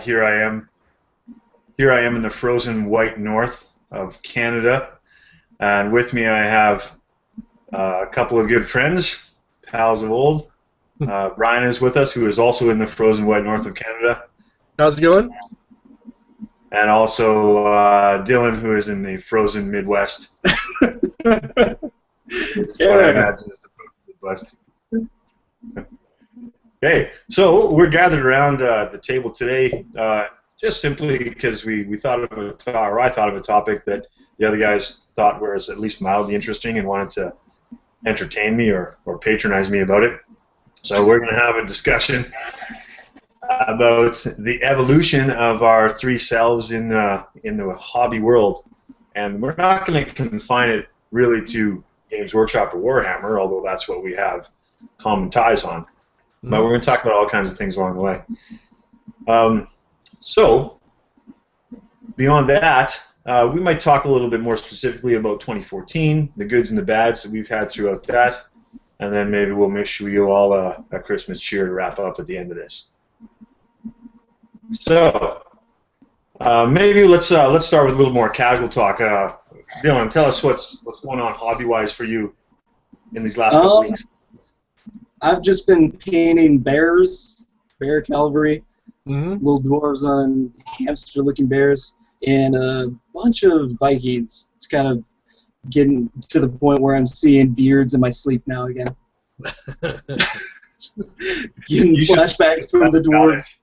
here I am. Here I am in the frozen white north of Canada, and with me I have a couple of good friends, pals of old. Brian is with us, who is also in the frozen white north of Canada. How's it going? And also Dylan, who is in the frozen Midwest. It's what I imagine is the frozen Midwest. Okay, so we're gathered around the table today just simply because we thought of I thought of a topic that the other guys thought was at least mildly interesting and wanted to entertain me or patronize me about it. So we're going to have a discussion about the evolution of our three selves in the hobby world, and we're not going to confine it really to Games Workshop or Warhammer, although that's what we have common ties on. But we're going to talk about all kinds of things along the way. So beyond that, we might talk a little bit more specifically about 2014, the goods and the bads that we've had throughout that, and then maybe we'll wish you all a Christmas cheer to wrap up at the end of this. So maybe let's start with a little more casual talk. Dylan, tell us what's going on hobby-wise for you in these last couple weeks. I've just been painting bears, bear cavalry, little dwarves on hamster-looking bears, and a bunch of Vikings. It's kind of getting to the point where I'm seeing beards in my sleep now again. Getting flashbacks from the dwarves.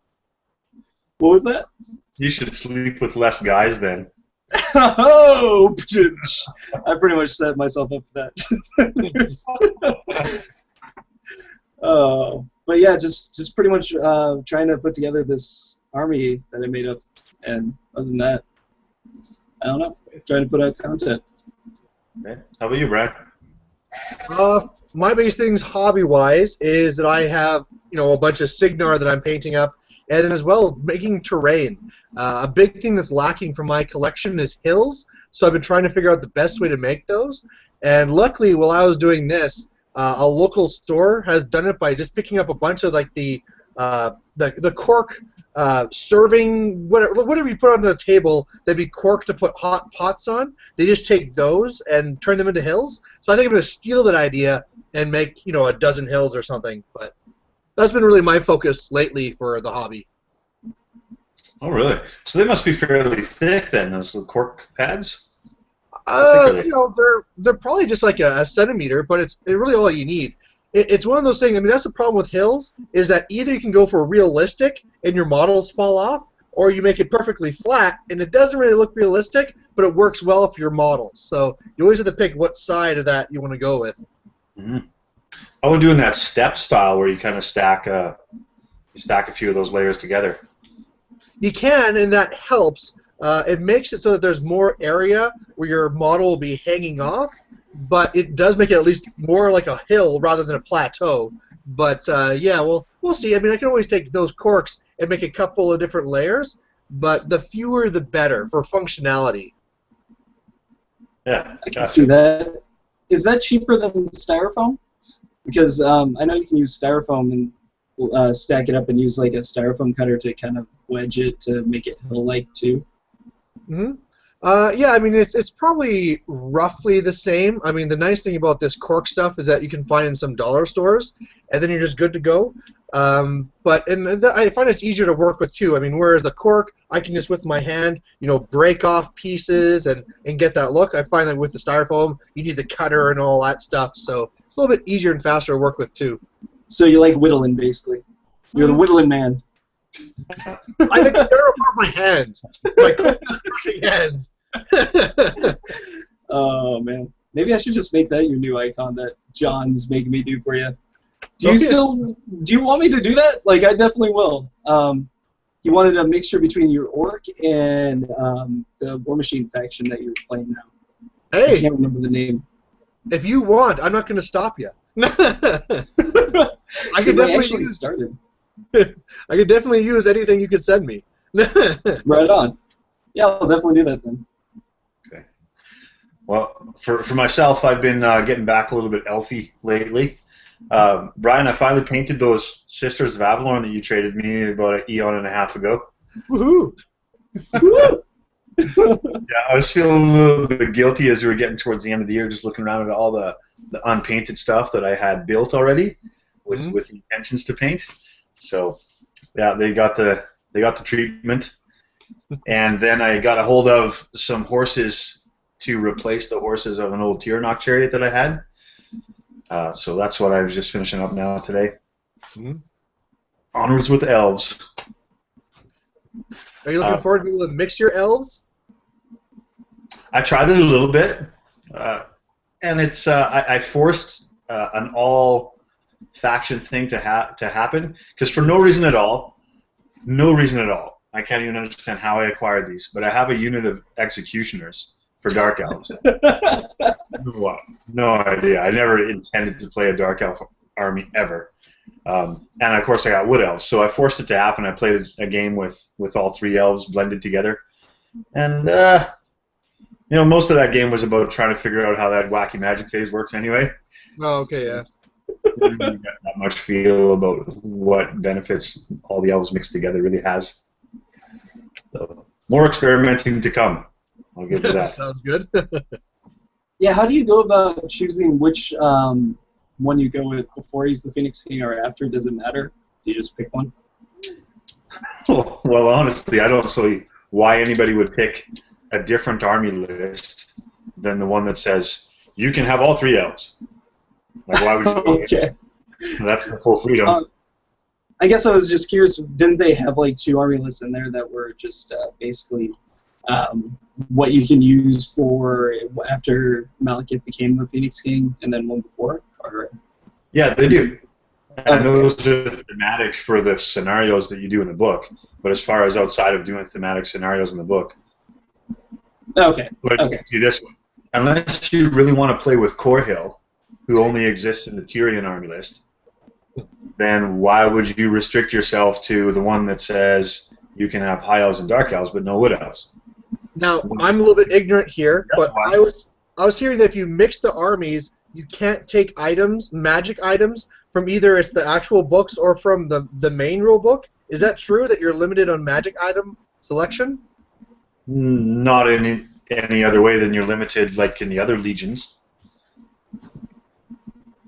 What was that? You should sleep with less guys then. Oh! I pretty much set myself up for that. But yeah, just pretty much trying to put together this army that I made up, and other than that, I don't know. Trying to put out content. Okay. How about you, Brad? My biggest things hobby-wise is that I have a bunch of Signar that I'm painting up, and then as well making terrain. A big thing that's lacking from my collection is hills, so I've been trying to figure out the best way to make those. And luckily, while I was doing this, a local store has done it by just picking up a bunch of like the cork serving whatever you put on the table that'd be cork to put hot pots on. They just take those and turn them into hills. So I think I'm going to steal that idea and make a dozen hills or something. But that's been really my focus lately for the hobby. Oh, really? So they must be fairly thick then, those little cork pads? They're probably just like a centimeter, but it's really all you need. It's one of those things. I mean, that's the problem with hills, is that either you can go for realistic and your models fall off, or you make it perfectly flat and it doesn't really look realistic, but it works well for your models. So you always have to pick what side of that you want to go with. Mm-hmm. I was doing that step style where you kind of stack a few of those layers together. You can, and that helps. It makes it so that there's more area where your model will be hanging off, but it does make it at least more like a hill rather than a plateau. But yeah, we'll see. I mean, I can always take those corks and make a couple of different layers, but the fewer the better for functionality. Yeah, I can see that. Is that cheaper than styrofoam? Because I know you can use styrofoam and stack it up and use like a styrofoam cutter to kind of wedge it to make it hill-like too. Mm-hmm. Yeah, I mean, it's probably roughly the same. I mean, the nice thing about this cork stuff is that you can find in some dollar stores, and then you're just good to go. But I find it's easier to work with too. I mean, whereas the cork, I can just with my hand, break off pieces and get that look. I find that with the styrofoam, you need the cutter and all that stuff. So it's a little bit easier and faster to work with too. So you like whittling, basically. You're the whittling man. I think they're apart my hands, like crushing hands. Oh man, maybe I should just make that your new icon that John's making me do for you. Do you want me to do that? Like, I definitely will. He wanted a mixture between your orc and the War Machine faction that you're playing now. Hey, I can't remember the name. If you want, I'm not going to stop you. I actually started. I could definitely use anything you could send me. Right on. Yeah, I'll definitely do that then. Okay. Well, for myself, I've been getting back a little bit elfy lately. Brian, I finally painted those Sisters of Avalon that you traded me about an eon and a half ago. Woohoo! Yeah, I was feeling a little bit guilty as we were getting towards the end of the year, just looking around at all the unpainted stuff that I had built already, with the intentions to paint. So, yeah, they got the treatment, and then I got a hold of some horses to replace the horses of an old Tyrannok chariot that I had. So that's what I was just finishing up now today. Onwards with elves. Are you looking forward to being able to mix your elves? I tried it a little bit, and it's I forced an all faction thing to happen, because for no reason at all, I can't even understand how I acquired these, but I have a unit of executioners for Dark Elves. No idea. I never intended to play a Dark Elf army ever. And of course I got Wood Elves, so I forced it to happen. I played a game with all 3 elves blended together, and most of that game was about trying to figure out how that wacky magic phase works anyway. Oh, okay, yeah. I didn't really get that much feel about what benefits all the elves mixed together really has. So, more experimenting to come. I'll give you that. Sounds good. Yeah, how do you go about choosing which one you go with before he's the Phoenix King or after? Does it matter? Do you just pick one? Well, honestly, I don't see why anybody would pick a different army list than the one that says you can have all 3 elves. Like, why would you go Okay. That's the full freedom. I guess I was just curious, didn't they have like 2 army lists in there that were just basically what you can use for after Malekith became the Phoenix King, and then one before? Or? Yeah, they do. And those are thematic for the scenarios that you do in the book. But as far as outside of doing thematic scenarios in the book, okay. See this one. Unless you really want to play with Corhill, who only exists in the Tyrion army list, then why would you restrict yourself to the one that says you can have High Elves and Dark Elves, but no Wood Elves? Now, I'm a little bit ignorant here, but I was hearing that if you mix the armies, you can't take items, magic items, from either it's the actual books or from the main rule book. Is that true, that you're limited on magic item selection? Not in any other way than you're limited, like in the other legions.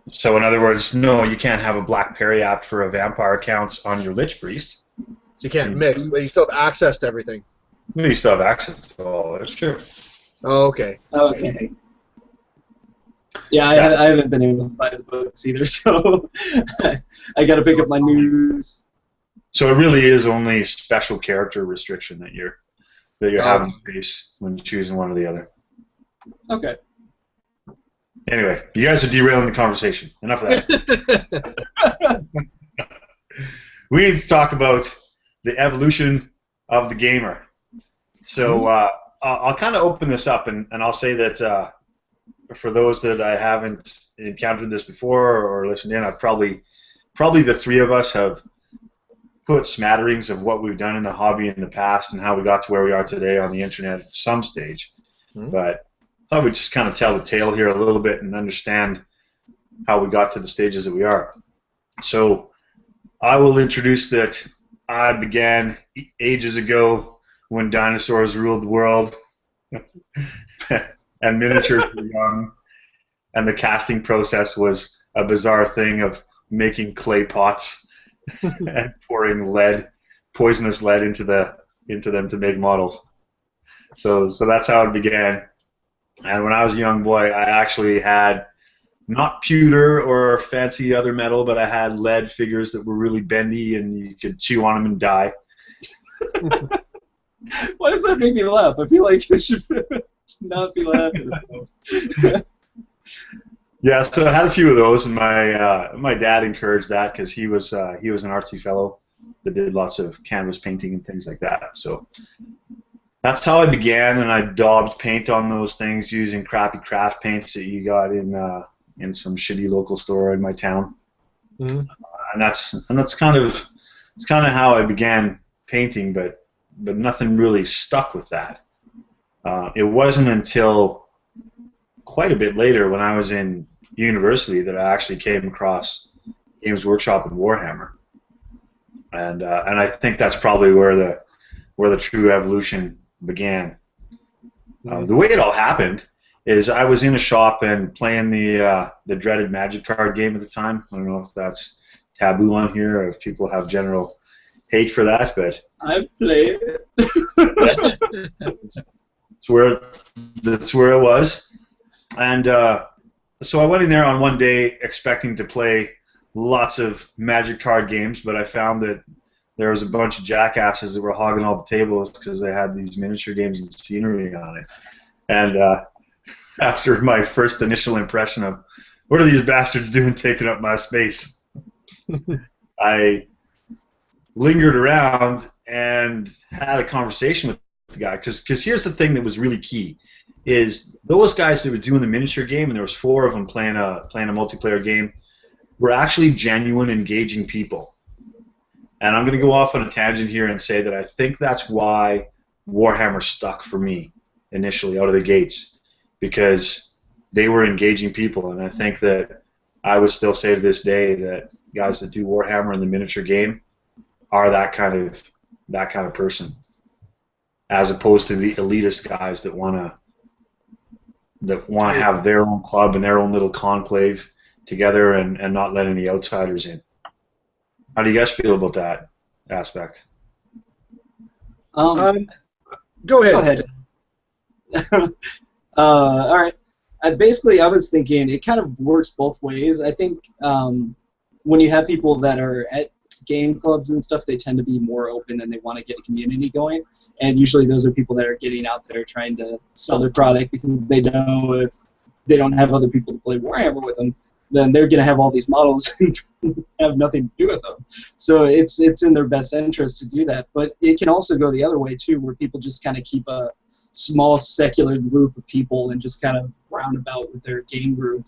So in other words, no, you can't have a Black Periapt for a vampire counts on your Lich Priest. So you can't mix, but you still have access to everything. You still have access to all. That's true. Oh, okay. Okay. Yeah, I haven't been able to buy the books either, so I got to pick up my news. So it really is only special character restriction that you're having to face when choosing one or the other. Okay. Anyway, you guys are derailing the conversation. Enough of that. We need to talk about the evolution of the gamer. So I'll kind of open this up, and I'll say that for those that I haven't encountered this before or listened in, I've probably the 3 of us have put smatterings of what we've done in the hobby in the past and how we got to where we are today on the internet at some stage. But I thought we'd just kind of tell the tale here a little bit and understand how we got to the stages that we are. So I will introduce that I began ages ago when dinosaurs ruled the world and miniatures were young, and the casting process was a bizarre thing of making clay pots and pouring poisonous lead into them to make models. So that's how it began. And when I was a young boy, I actually had not pewter or fancy other metal, but I had lead figures that were really bendy and you could chew on them and die. Why does that make me laugh? I feel like I should not be laughing. Yeah, so I had a few of those, and my dad encouraged that because he was an artsy fellow that did lots of canvas painting and things like that. So that's how I began, and I daubed paint on those things using crappy craft paints that you got in some shitty local store in my town. And that's kind of how I began painting, but nothing really stuck with that. It wasn't until quite a bit later, when I was in university, that I actually came across Games Workshop and Warhammer, and I think that's probably where where the true evolution began. The way it all happened is I was in a shop and playing the dreaded Magic card game at the time. I don't know if that's taboo on here or if people have general hate for that, but I've played it. that's where it was. And so I went in there on one day expecting to play lots of Magic card games, but I found that there was a bunch of jackasses that were hogging all the tables because they had these miniature games and scenery on it. And after my first initial impression of what are these bastards doing taking up my space, I lingered around and had a conversation with the guy, because here's the thing that was really key, is those guys that were doing the miniature game, and there was 4 of them playing a multiplayer game, were actually genuine, engaging people. And I'm going to go off on a tangent here and say that I think that's why Warhammer stuck for me initially out of the gates, because they were engaging people, and I think that I would still say to this day that guys that do Warhammer in the miniature game are that kind of person, as opposed to the elitist guys that want to have their own club and their own little conclave together and not let any outsiders in. How do you guys feel about that aspect? Go ahead. Go ahead. All right. Basically, I was thinking it kind of works both ways. I think when you have people that are at game clubs and stuff, they tend to be more open and they want to get a community going. And usually those are people that are getting out there trying to sell their product, because they know if they don't have other people to play Warhammer with them, then they're going to have all these models and have nothing to do with them. So it's in their best interest to do that. But it can also go the other way, too, where people just kind of keep a small secular group of people and just kind of round about with their game group.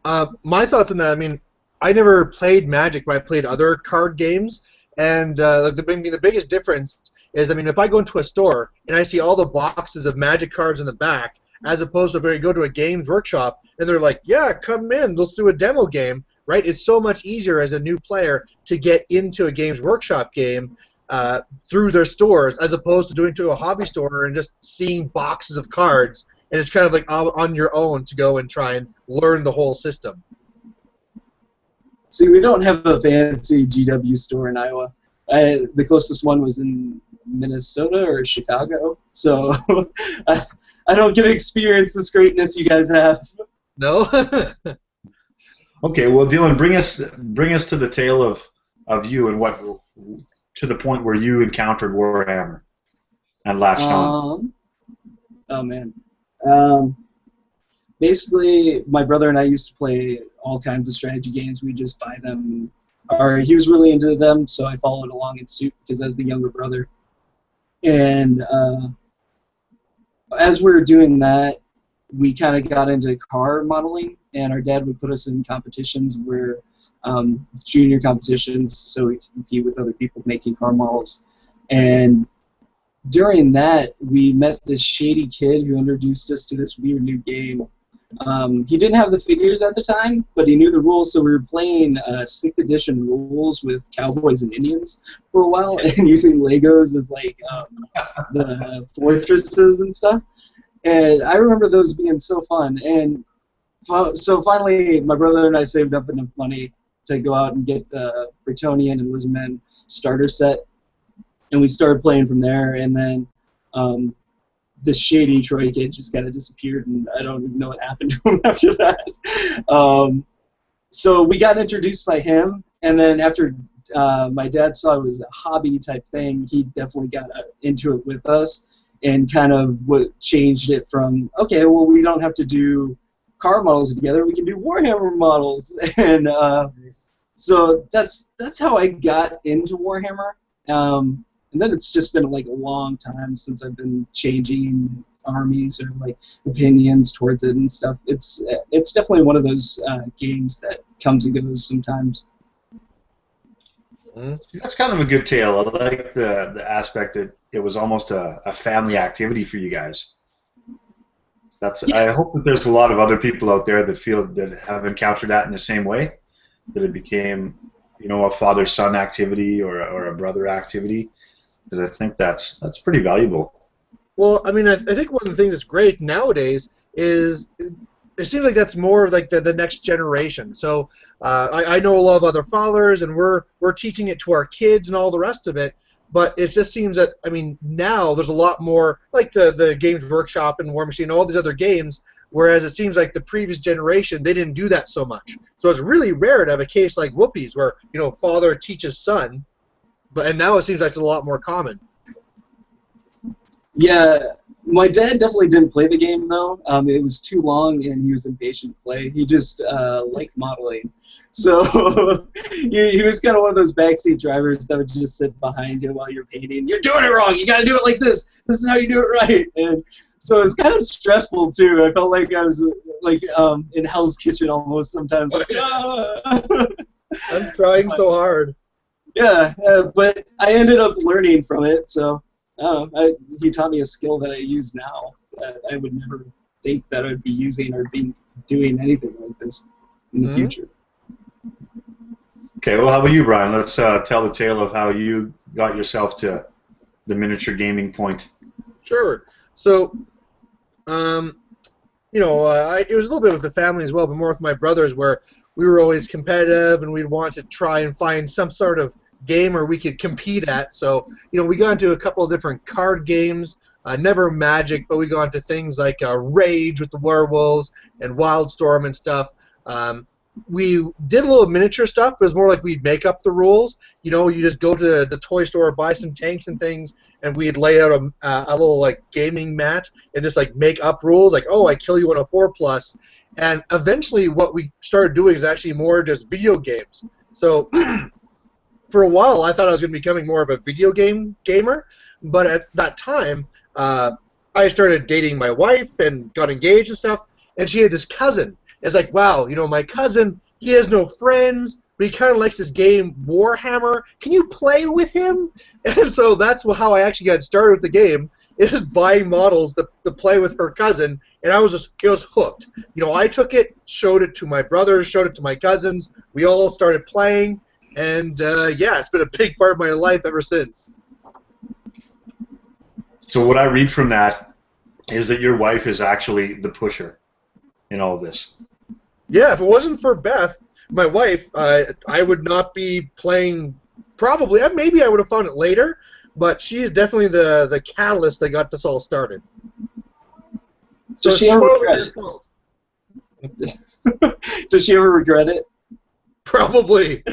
My thoughts on that, I mean, I never played Magic, but I played other card games, and the biggest difference is, I mean, if I go into a store and I see all the boxes of Magic cards in the back, as opposed to if I go to a Games Workshop and they're like, yeah, come in, let's do a demo game, right? It's so much easier as a new player to get into a Games Workshop game through their stores, as opposed to doing to a hobby store and just seeing boxes of cards, and it's kind of like on your own to go and try and learn the whole system. See, we don't have a fancy GW store in Iowa. The closest one was in Minnesota or Chicago, so I don't get to experience this greatness you guys have. No. Okay, well, Dylan, bring us to the tale of you and what to the point where you encountered Warhammer and latched on. Oh man. Basically, my brother and I used to play all kinds of strategy games. We'd just buy them. He was really into them, so I followed along in suit, because as the younger brother. And as we were doing that, we kind of got into car modeling, and our dad would put us in competitions where junior competitions, so we could compete with other people making car models. And during that, we met this shady kid who introduced us to this weird new game. He didn't have the figures at the time, but he knew the rules, so we were playing 6th edition rules with cowboys and Indians for a while, and using Legos as like the fortresses and stuff. And I remember those being so fun. And so finally, my brother and I saved up enough money to go out and get the Bretonnian and Lizardman starter set, and we started playing from there. And then this shady Troy kid just kind of disappeared, and I don't even know what happened to him after that. So we got introduced by him, and then after my dad saw it was a hobby type thing, he definitely got into it with us, and kind of what changed it from, okay, well, we don't have to do car models together, we can do Warhammer models. And so that's how I got into Warhammer. And then it's just been like a long time since I've been changing armies or like opinions towards it and stuff. It's definitely one of those games that comes and goes sometimes. That's kind of a good tale. I like the aspect that it was almost a family activity for you guys. I hope that there's a lot of other people out there that feel that have encountered that in the same way, that it became a father-son activity or a brother activity, because I think that's pretty valuable. Well, I mean, I think one of the things that's great nowadays is it seems like that's more like the next generation. So I know a lot of other fathers, and we're teaching it to our kids and all the rest of it. But it just seems that, I mean, now there's a lot more, like the Games Workshop and War Machine and all these other games, whereas it seems like the previous generation, they didn't do that so much. So it's really rare to have a case like Whoopies where, father teaches son, and now it seems like it's a lot more common. Yeah, my dad definitely didn't play the game, though. It was too long, and he was impatient to play. He just liked modeling. So he was kind of one of those backseat drivers that would just sit behind you while you're painting. You're doing it wrong. You got to do it like this. This is how you do it right. And so it was kind of stressful, too. I felt like I was like in Hell's Kitchen almost sometimes. Like, I'm trying so hard. Yeah, but I ended up learning from it, so... he taught me a skill that I use now that I would never think that I'd be using or be doing anything like this in the future. Okay, well, how about you, Brian? Let's tell the tale of how you got yourself to the miniature gaming point. Sure. So, it was a little bit with the family as well, but more with my brothers, where we were always competitive and we'd want to try and find some sort of game or we could compete at. So, we got into a couple of different card games, never Magic, but we got into things like Rage with the werewolves and Wildstorm and stuff. We did a little miniature stuff, but it was more like we'd make up the rules. You just go to the toy store, buy some tanks and things, and we'd lay out a little like gaming mat and just like make up rules, like, oh, I kill you on a 4+. And eventually what we started doing is actually more just video games. So for a while, I thought I was going to be becoming more of a video game gamer, but at that time, I started dating my wife and got engaged and stuff, and she had this cousin. It's like, wow, my cousin, he has no friends, but he kind of likes this game, Warhammer. Can you play with him? And so that's how I actually got started with the game, is buying models to play with her cousin, and it was hooked. I took it, showed it to my brothers, showed it to my cousins. We all started playing. And, it's been a big part of my life ever since. So what I read from that is that your wife is actually the pusher in all of this. Yeah, if it wasn't for Beth, my wife, I would not be playing, probably. Maybe I would have found it later, but she is definitely the catalyst that got this all started. Does she ever regret it? Does she ever regret it? Probably.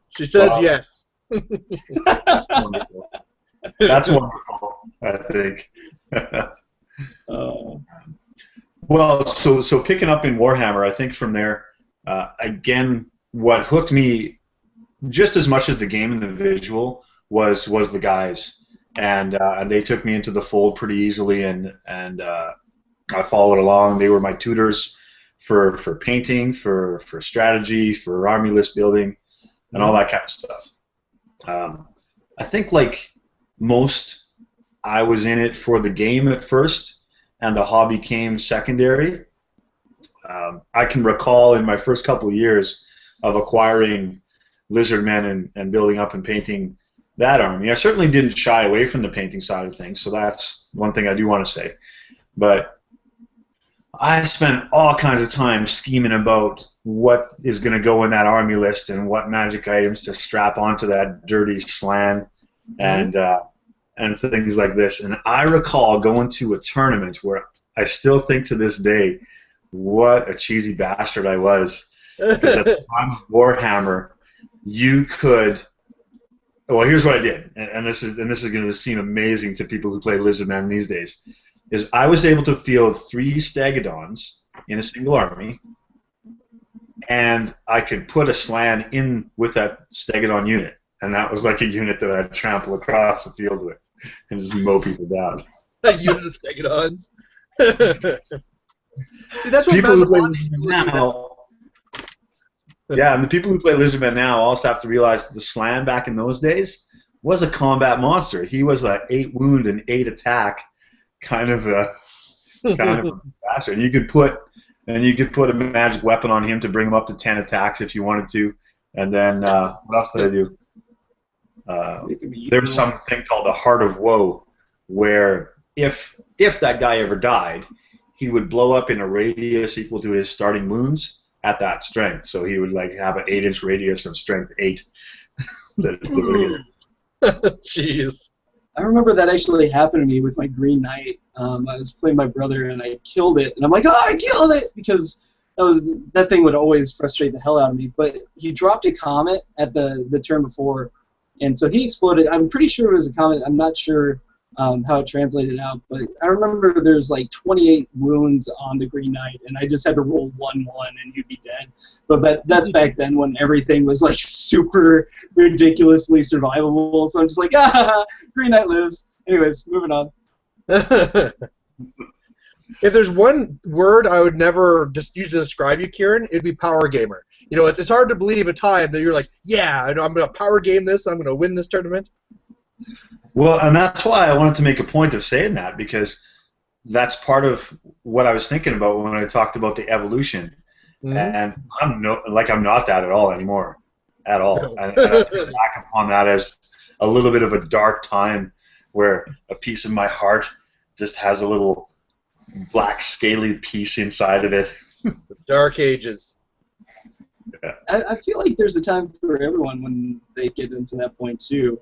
She says yes. Wonderful. That's wonderful, I think. Well, so picking up in Warhammer, I think from there, again, what hooked me just as much as the game and the visual was the guys, and they took me into the fold pretty easily, and I followed along. They were my tutors for painting, for strategy, for army list building, and all that kind of stuff. I think, like most, I was in it for the game at first, and the hobby came secondary. I can recall in my first couple of years of acquiring Lizardmen and building up and painting that army. I certainly didn't shy away from the painting side of things, so that's one thing I do want to say. But I spent all kinds of time scheming about what is going to go in that army list and what magic items to strap onto that dirty slan and things like this. And I recall going to a tournament where I still think to this day, what a cheesy bastard I was. Because at the time of Warhammer, you could. Well, here's what I did, and this is going to seem amazing to people who play Lizardmen these days. Is I was able to field 3 Stegodons in a single army, and I could put a slan in with that Stegodon unit, and that was like a unit that I'd trample across the field with and just mow people down. A unit of Stegodons. See, that's what people who play Lizardmen now. Yeah, and the people who play Lizardmen now also have to realize that the slan back in those days was a combat monster. He was a 8 wound and 8 attack kind of a kind of a bastard. And you could put a magic weapon on him to bring him up to 10 attacks if you wanted to. And then what else did I do? There was something called the Heart of Woe, where if that guy ever died, he would blow up in a radius equal to his starting wounds at that strength. So he would like have an 8-inch radius of strength 8. Jeez. I remember that actually happened to me with my Green Knight. I was playing my brother and I killed it, and I'm like, oh, I killed it, because that thing would always frustrate the hell out of me. But he dropped a comet at the turn before, and so he exploded. I'm pretty sure it was a comet. I'm not sure how it translated out, but I remember there's like 28 wounds on the Green Knight, and I just had to roll 1-1 and you'd be dead. But that's back then when everything was like super ridiculously survivable, so I'm just like, Green Knight lives. Anyways, moving on. If there's one word I would never just use to describe you, Kieran, it'd be power gamer. You know, it's hard to believe a time that you're like, yeah, I'm going to power game this, I'm going to win this tournament. Well, and that's why I wanted to make a point of saying that, because that's part of what I was thinking about when I talked about the evolution. Mm-hmm. And I'm not that at all anymore, at all. And I think back upon that as a little bit of a dark time where a piece of my heart just has a little black scaly piece inside of it. Dark ages. Yeah. I feel like there's a time for everyone when they get into that point too.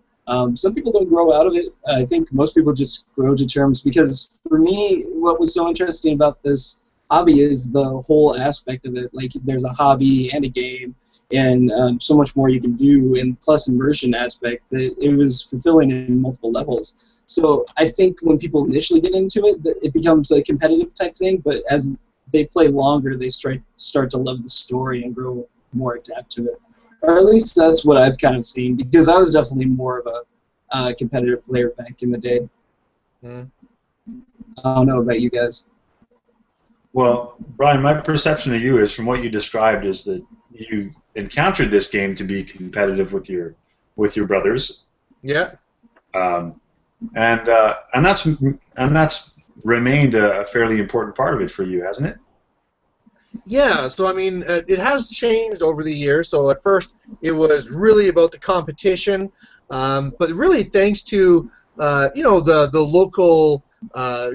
Some people don't grow out of it. I think most people just grow to terms, because for me, what was so interesting about this hobby is the whole aspect of it. Like, there's a hobby and a game, and so much more you can do, and plus immersion aspect. That it was fulfilling in multiple levels. So I think when people initially get into it, it becomes a competitive type thing, but as they play longer, they start to love the story and grow more attached to it. Or at least that's what I've kind of seen, because I was definitely more of a competitive player back in the day. I don't know about you guys. Well, Brian, my perception of you is, from what you described, is that you encountered this game to be competitive with your brothers. Yeah. And that's remained a fairly important part of it for you, hasn't it? Yeah, so I mean, it has changed over the years. So at first, it was really about the competition, but really thanks to the local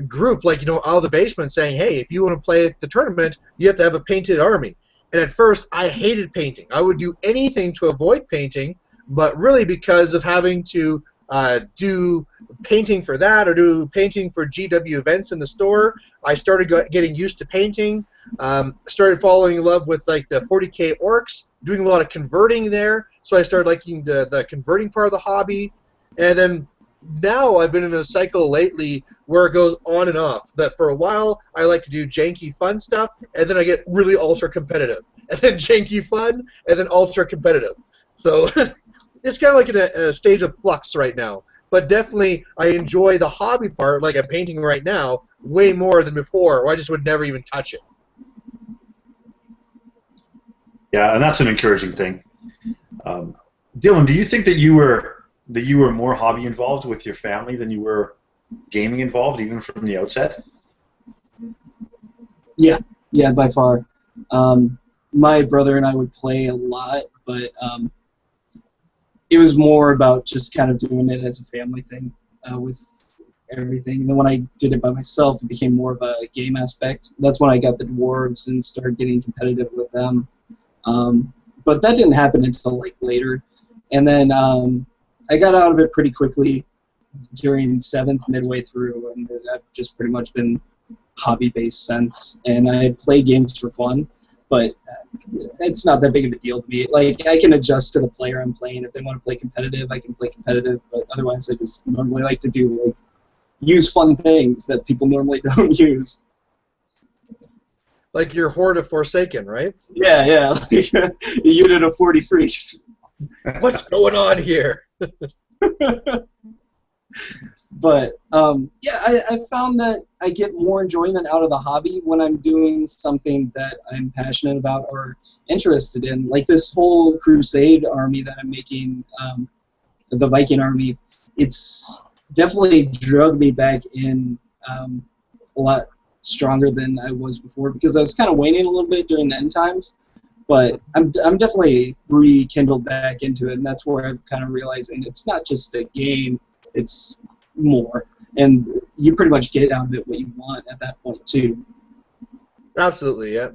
group, like out of the basement, saying, hey, if you want to play at the tournament, you have to have a painted army. And at first, I hated painting. I would do anything to avoid painting, but really because of having to do painting for that or do painting for GW events in the store, I started getting used to painting. Started falling in love with like the 40K orcs, doing a lot of converting there. So I started liking the converting part of the hobby, and then now I've been in a cycle lately where it goes on and off. That for a while I like to do janky fun stuff, and then I get really ultra competitive, and then janky fun, and then ultra competitive. So it's kind of like in a stage of flux right now. But definitely I enjoy the hobby part, like I'm painting right now, way more than before, or I just would never even touch it. Yeah, and that's an encouraging thing. Dylan, do you think that you were more hobby involved with your family than you were gaming involved, even from the outset? Yeah, by far. My brother and I would play a lot, but it was more about just kind of doing it as a family thing with everything. And then when I did it by myself, it became more of a game aspect. That's when I got the dwarves and started getting competitive with them. But that didn't happen until like later. And then I got out of it pretty quickly during 7th, midway through, and I've just pretty much been hobby-based since. And I play games for fun, but it's not that big of a deal to me. Like, I can adjust to the player I'm playing. If they want to play competitive, I can play competitive, but otherwise I just normally like to do, use fun things that people normally don't use. Like your Horde of Forsaken, right? Yeah, like a unit of 40 freaks. What's going on here? But, I found that I get more enjoyment out of the hobby when I'm doing something that I'm passionate about or interested in. Like this whole Crusade army that I'm making, the Viking army, it's definitely drugged me back in a lot stronger than I was before, because I was kind of waning a little bit during the end times. But I'm definitely rekindled back into it, and that's where I'm kind of realizing it's not just a game, it's more. And you pretty much get out of it what you want at that point, too. Absolutely, yeah.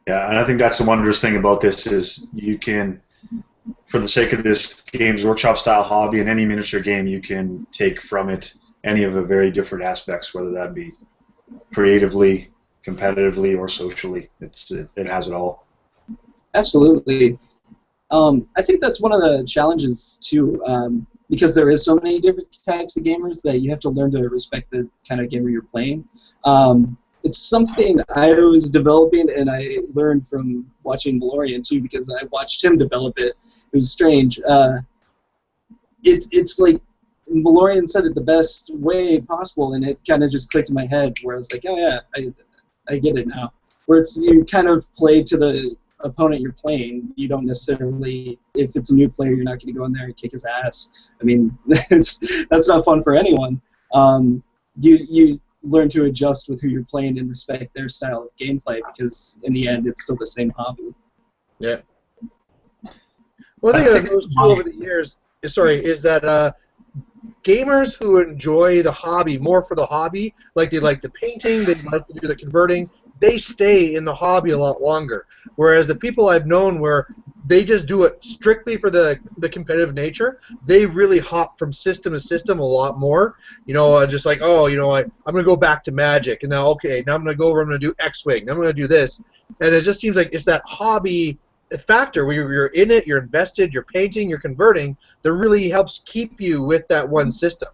Yeah, and I think that's the wondrous thing about this is you can, for the sake of this Games Workshop style hobby and any miniature game, you can take from it any of the very different aspects, whether that be creatively, competitively, or socially. It has it all. Absolutely. I think that's one of the challenges too, because there is so many different types of gamers that you have to learn to respect the kind of gamer you're playing. It's something I was developing, and I learned from watching Valorian too, because I watched him develop it. It was strange. It's like Valorian said it the best way possible, and it kind of just clicked in my head, where I was like, oh yeah, I get it now. Where it's you kind of play to the opponent you're playing. You don't necessarily, if it's a new player, you're not going to go in there and kick his ass. I mean, that's not fun for anyone. You learn to adjust with who you're playing and respect their style of gameplay, because in the end, it's still the same hobby. Yeah. One thing that goes through over the years is that gamers who enjoy the hobby more for the hobby, like they like the painting, they like to do the converting, they stay in the hobby a lot longer. Whereas the people I've known where they just do it strictly for the competitive nature, they really hop from system to system a lot more. You know, just like, oh, you know, I'm going to go back to Magic, and now, okay, now I'm going to go over, I'm going to do X-Wing, now I'm going to do this. And it just seems like it's that hobby factor where you're in it, you're invested, you're painting, you're converting, that really helps keep you with that one system.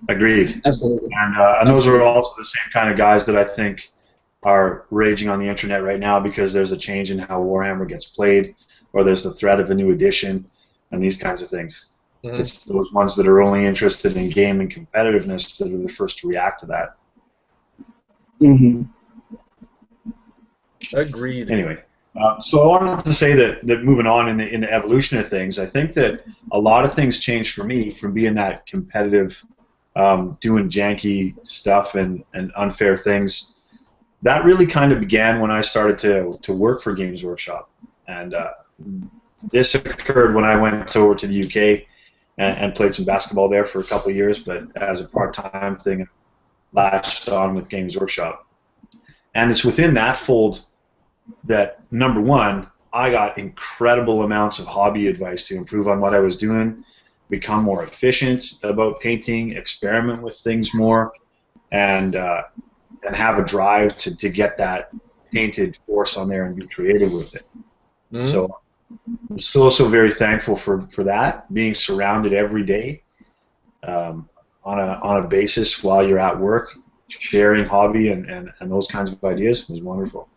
Agreed. Absolutely. And those are also the same kind of guys that I think are raging on the internet right now, because there's a change in how Warhammer gets played, or there's the threat of a new edition, and these kinds of things. Mm-hmm. It's those ones that are only interested in game and competitiveness that are the first to react to that. Mm-hmm. Agreed. Anyway, so I wanted to say that moving on in the evolution of things, I think that a lot of things changed for me from being that competitive, doing janky stuff and unfair things. That really kind of began when I started to work for Games Workshop, and this occurred when I went over to the UK and played some basketball there for a couple of years, but as a part-time thing, latched on with Games Workshop. And it's within that fold that, number one, I got incredible amounts of hobby advice to improve on what I was doing, become more efficient about painting, experiment with things more, and have a drive to get that painted force on there and be creative with it. Mm-hmm. So I'm so very thankful for that, being surrounded every day on a basis while you're at work, sharing hobby and those kinds of ideas was wonderful.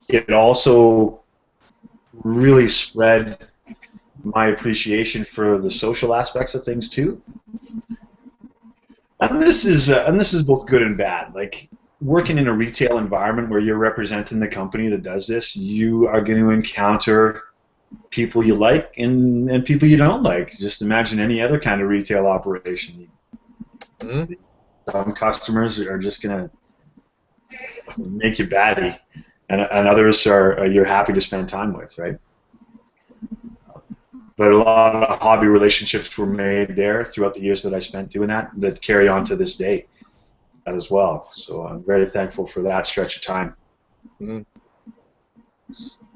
It also really spread my appreciation for the social aspects of things too. And this is both good and bad. Like, working in a retail environment where you're representing the company that does this, you are going to encounter people you like and people you don't like. Just imagine any other kind of retail operation. Mm-hmm. Some customers are just going to make you batty, and others are you're happy to spend time with, right? But a lot of hobby relationships were made there throughout the years that I spent doing that carry on to this day as well. So I'm very thankful for that stretch of time. Mm-hmm.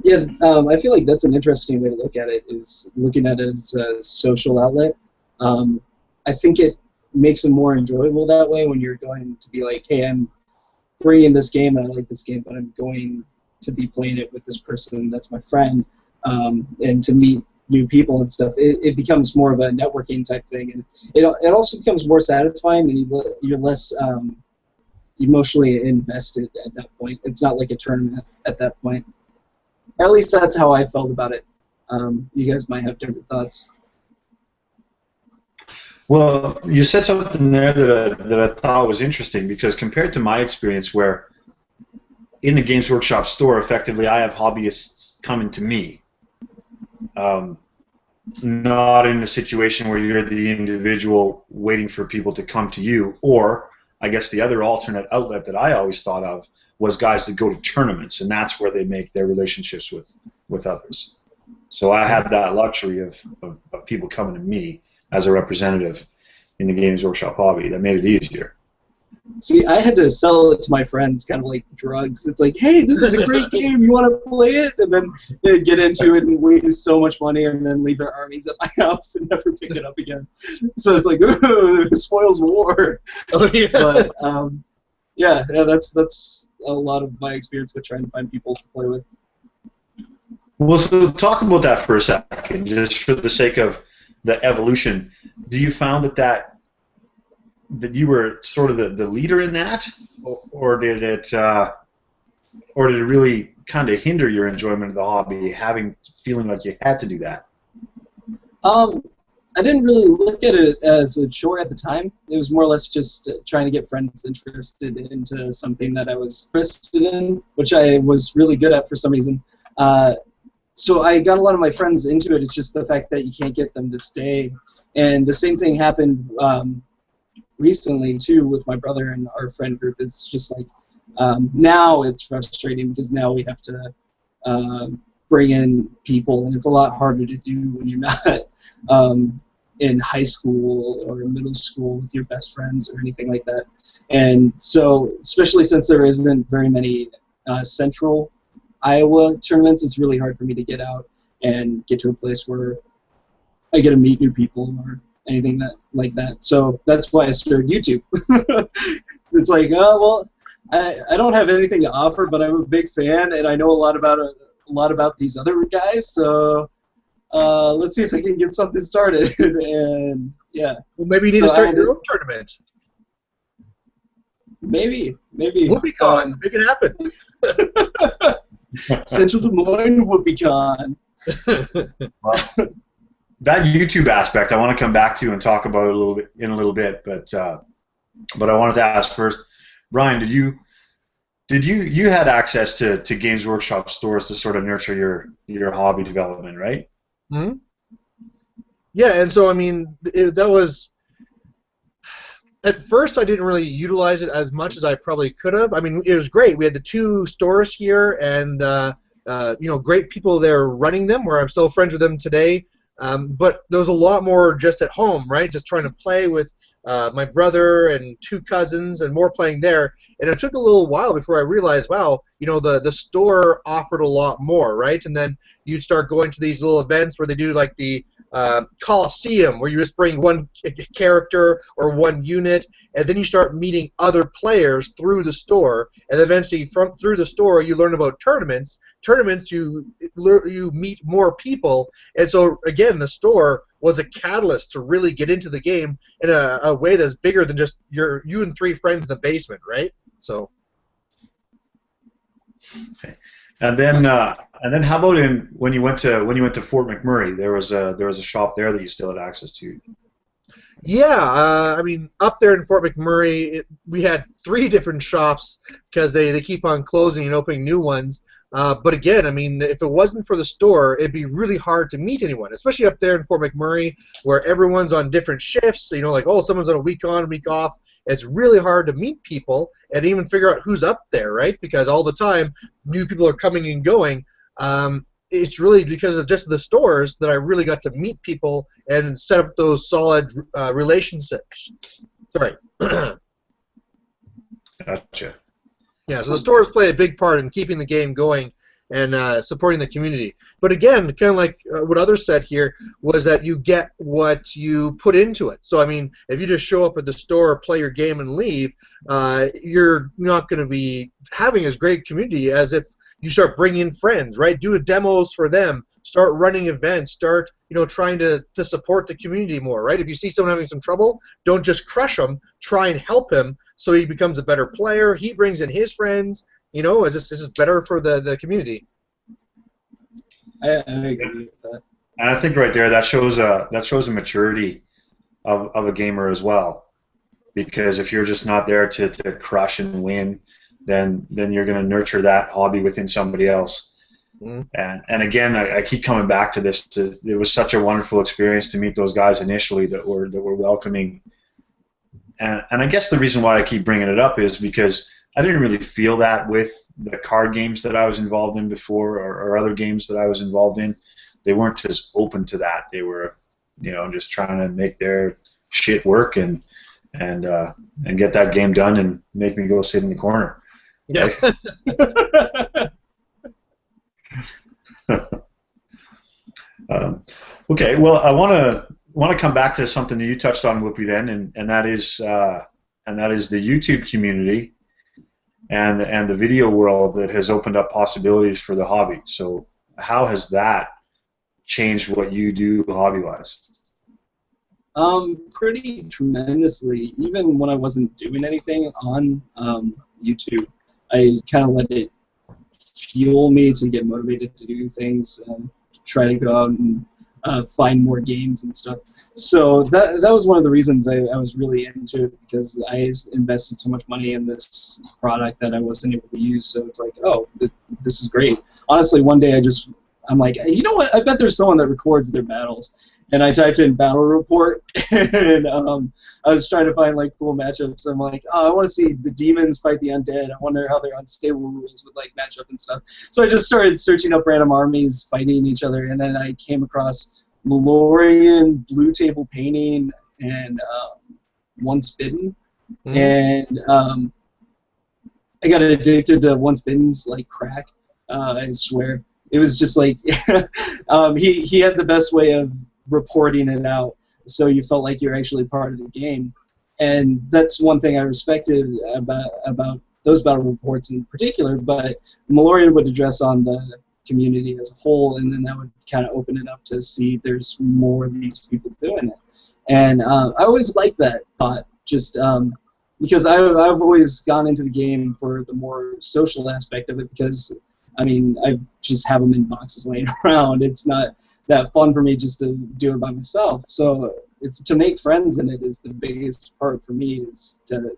Yeah, I feel like that's an interesting way to look at it, is looking at it as a social outlet. I think it makes it more enjoyable that way when you're going to be like, hey, I'm bringing this game and I like this game, but I'm going to be playing it with this person that's my friend, and to meet new people and stuff. It becomes more of a networking type thing, and it also becomes more satisfying, and you're less emotionally invested at that point. It's not like a tournament at that point. At least that's how I felt about it. You guys might have different thoughts. Well, you said something there that I thought was interesting, because compared to my experience where in the Games Workshop store, effectively I have hobbyists coming to me. not in a situation where you're the individual waiting for people to come to you, or I guess the other alternate outlet that I always thought of was guys that go to tournaments, and that's where they make their relationships with others. So I had that luxury of people coming to me as a representative in the Games Workshop hobby. That made it easier. See, I had to sell it to my friends, kind of like drugs. It's like, hey, this is a great game. You want to play it? And then they'd get into it and waste so much money and then leave their armies at my house and never pick it up again. So it's like, ooh, it spoils war. Oh, yeah. But, yeah, that's a lot of my experience with trying to find people to play with. Well, so talk about that for a second, just for the sake of the evolution. Do you found that you were sort of the leader in that, or did it really kind of hinder your enjoyment of the hobby, feeling like you had to do that? I didn't really look at it as a chore at the time. It was more or less just trying to get friends interested into something that I was interested in, which I was really good at for some reason. So I got a lot of my friends into it. It's just the fact that you can't get them to stay. And the same thing happened recently, too, with my brother and our friend group. It's just like now it's frustrating because now we have to bring in people, and it's a lot harder to do when you're not in high school or middle school with your best friends or anything like that. And so, especially since there isn't very many central Iowa tournaments, it's really hard for me to get out and get to a place where I get to meet new people or anything like that. So that's why I started YouTube. It's like, oh, well, I don't have anything to offer, but I'm a big fan, and I know a lot about these other guys, so let's see if I can get something started. And yeah. Well, maybe you need to start your own tournament. Maybe. WhoopiCon, make it happen. Central Des Moines WhoopiCon. Well, that YouTube aspect I want to come back to and talk about it in a little bit, but I wanted to ask first, Ryan, did you had access to Games Workshop stores to sort of nurture your hobby development, right? Hmm. Yeah, and so I mean that was. At first, I didn't really utilize it as much as I probably could have. I mean, it was great. We had the 2 stores here, and great people there running them. Where I'm still friends with them today. But there was a lot more just at home, right? Just trying to play with my brother and 2 cousins, and more playing there. And it took a little while before I realized, wow, the store offered a lot more, right? And then you'd start going to these little events where they do like the Coliseum, where you just bring one character or one unit, and then you start meeting other players through the store, and eventually through the store you learn about tournaments. Tournaments, you meet more people, and so again, the store was a catalyst to really get into the game in a way that's bigger than just you and 3 friends in the basement, right? So. Okay. And then how about when you went to Fort McMurray? There was a shop there that you still had access to. Yeah, I mean, up there in Fort McMurray, we had 3 different shops because they keep on closing and opening new ones. But again, I mean, if it wasn't for the store, it'd be really hard to meet anyone, especially up there in Fort McMurray where everyone's on different shifts. Like, oh, someone's on a week on, a week off. It's really hard to meet people and even figure out who's up there, right? Because all the time, new people are coming and going. It's really because of just the stores that I really got to meet people and set up those solid relationships. Sorry. Gotcha. Yeah, so the stores play a big part in keeping the game going and supporting the community. But again, kind of like what others said here, was that you get what you put into it. So, I mean, if you just show up at the store, play your game, and leave, you're not going to be having as great community as if you start bringing in friends, right? Do demos for them. Start running events. Start, trying to support the community more, right? If you see someone having some trouble, don't just crush them. Try and help him so he becomes a better player. He brings in his friends. This is better for the community. I agree with that. And I think right there that shows a maturity of a gamer as well, because if you're just not there to crush and win, then you're going to nurture that hobby within somebody else. And again, I keep coming back to this. It was such a wonderful experience to meet those guys initially that were welcoming. And I guess the reason why I keep bringing it up is because I didn't really feel that with the card games that I was involved in before, or other games that I was involved in. They weren't as open to that. They were, just trying to make their shit work and get that game done and make me go sit in the corner. Yeah. Okay. Well, I want to come back to something that you touched on, Whoopi, then, and that is the YouTube community and the video world that has opened up possibilities for the hobby. So, how has that changed what you do hobby-wise? Pretty tremendously. Even when I wasn't doing anything on YouTube, I kind of let it fuel me to get motivated to do things, try to go out and find more games and stuff. So that was one of the reasons I was really into it, because I invested so much money in this product that I wasn't able to use. So it's like, oh, this is great. Honestly, one day I'm like, you know what? I bet there's someone that records their battles. And I typed in battle report, and I was trying to find like cool matchups. I'm like, oh, I want to see the demons fight the undead. I wonder how their unstable rules would like match up and stuff. So I just started searching up random armies fighting each other, and then I came across Malorian, Blue Table Painting, and Once Bitten, and I got addicted to Once Bitten's like crack. I swear, it was just like he had the best way of reporting it out, so you felt like you're actually part of the game. And that's one thing I respected about those battle reports in particular. But Malorian would address on the community as a whole, and then that would kind of open it up to see there's more of these people doing it. And I always liked that thought, just because I've always gone into the game for the more social aspect of it, because I mean, I just have them in boxes laying around. It's not that fun for me just to do it by myself. So to make friends in it is the biggest part for me, is to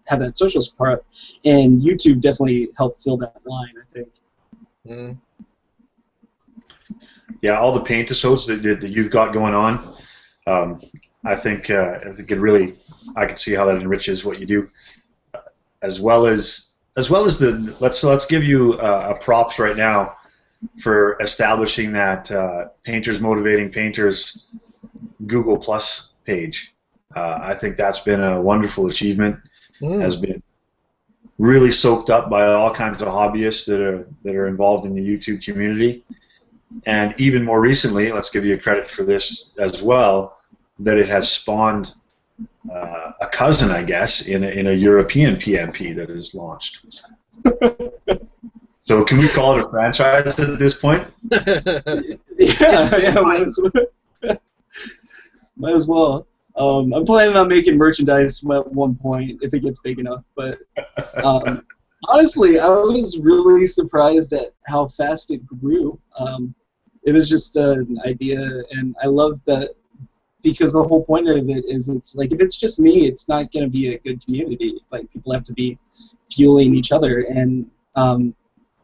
have that social part. And YouTube definitely helped fill that line, I think. Yeah, all the paint episodes that you've got going on, I think it really, I can see how that enriches what you do, as well as the let's give you a props right now for establishing that Painters Motivating Painters Google Plus page. I think that's been a wonderful achievement. Has been really soaked up by all kinds of hobbyists that are involved in the YouTube community. And even more recently, let's give you credit for this as well, that it has spawned a cousin, I guess, in a European PMP that is launched. So can we call it a franchise at this point? yeah, might as well. I'm planning on making merchandise at one point if it gets big enough. But honestly, I was really surprised at how fast it grew. It was just an idea, and I love that, because the whole point of it is, it's like, if it's just me, it's not going to be a good community. Like, people have to be fueling each other, and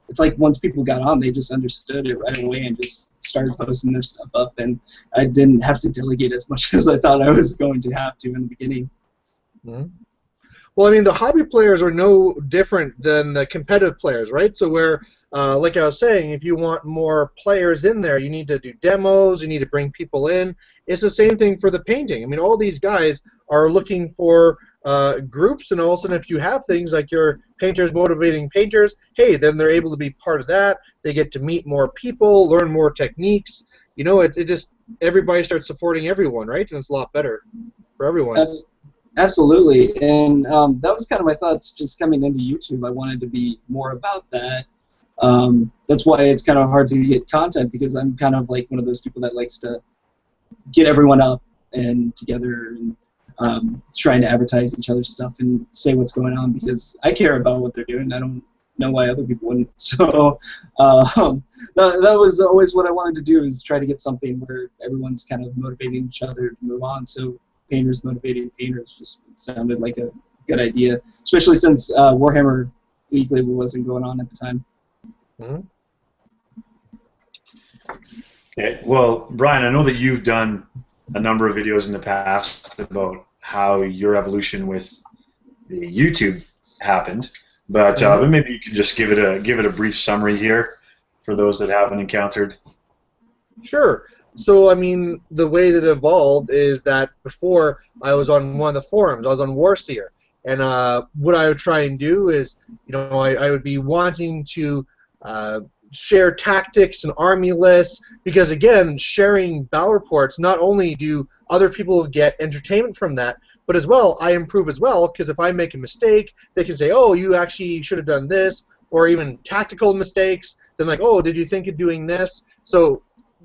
it's like once people got on, they just understood it right away and just started posting their stuff up, and I didn't have to delegate as much as I thought I was going to have to in the beginning. Well, I mean, the hobby players are no different than the competitive players, right? So where, like I was saying, if you want more players in there, you need to do demos, you need to bring people in. It's the same thing for the painting. I mean, all these guys are looking for groups, and all of a sudden, if you have things like your Painters Motivating Painters, hey, then they're able to be part of that. They get to meet more people, learn more techniques. You know, it just, everybody starts supporting everyone, right? And it's a lot better for everyone. Absolutely, and that was kind of my thoughts just coming into YouTube. I wanted to be more about that. That's why it's kind of hard to get content, because I'm kind of like one of those people that likes to get everyone up and together and trying to advertise each other's stuff and say what's going on, because I care about what they're doing. I don't know why other people wouldn't. So that was always what I wanted to do, is try to get something where everyone's kind of motivating each other to move on. So Painters Motivating Painters just sounded like a good idea, especially since Warhammer Weekly wasn't going on at the time. Okay. Well, Brian, I know that you've done a number of videos in the past about how your evolution with the YouTube happened, but maybe you can just give it a brief summary here for those that haven't encountered. Sure. So, I mean, the way that it evolved is that before I was on one of the forums, I was on Warseer, and what I would try and do is, I would be wanting to share tactics and army lists, because again, sharing battle reports, not only do other people get entertainment from that, but as well, I improve as well, because if I make a mistake, they can say, oh, you actually should have done this, or even tactical mistakes, then like, oh, did you think of doing this? So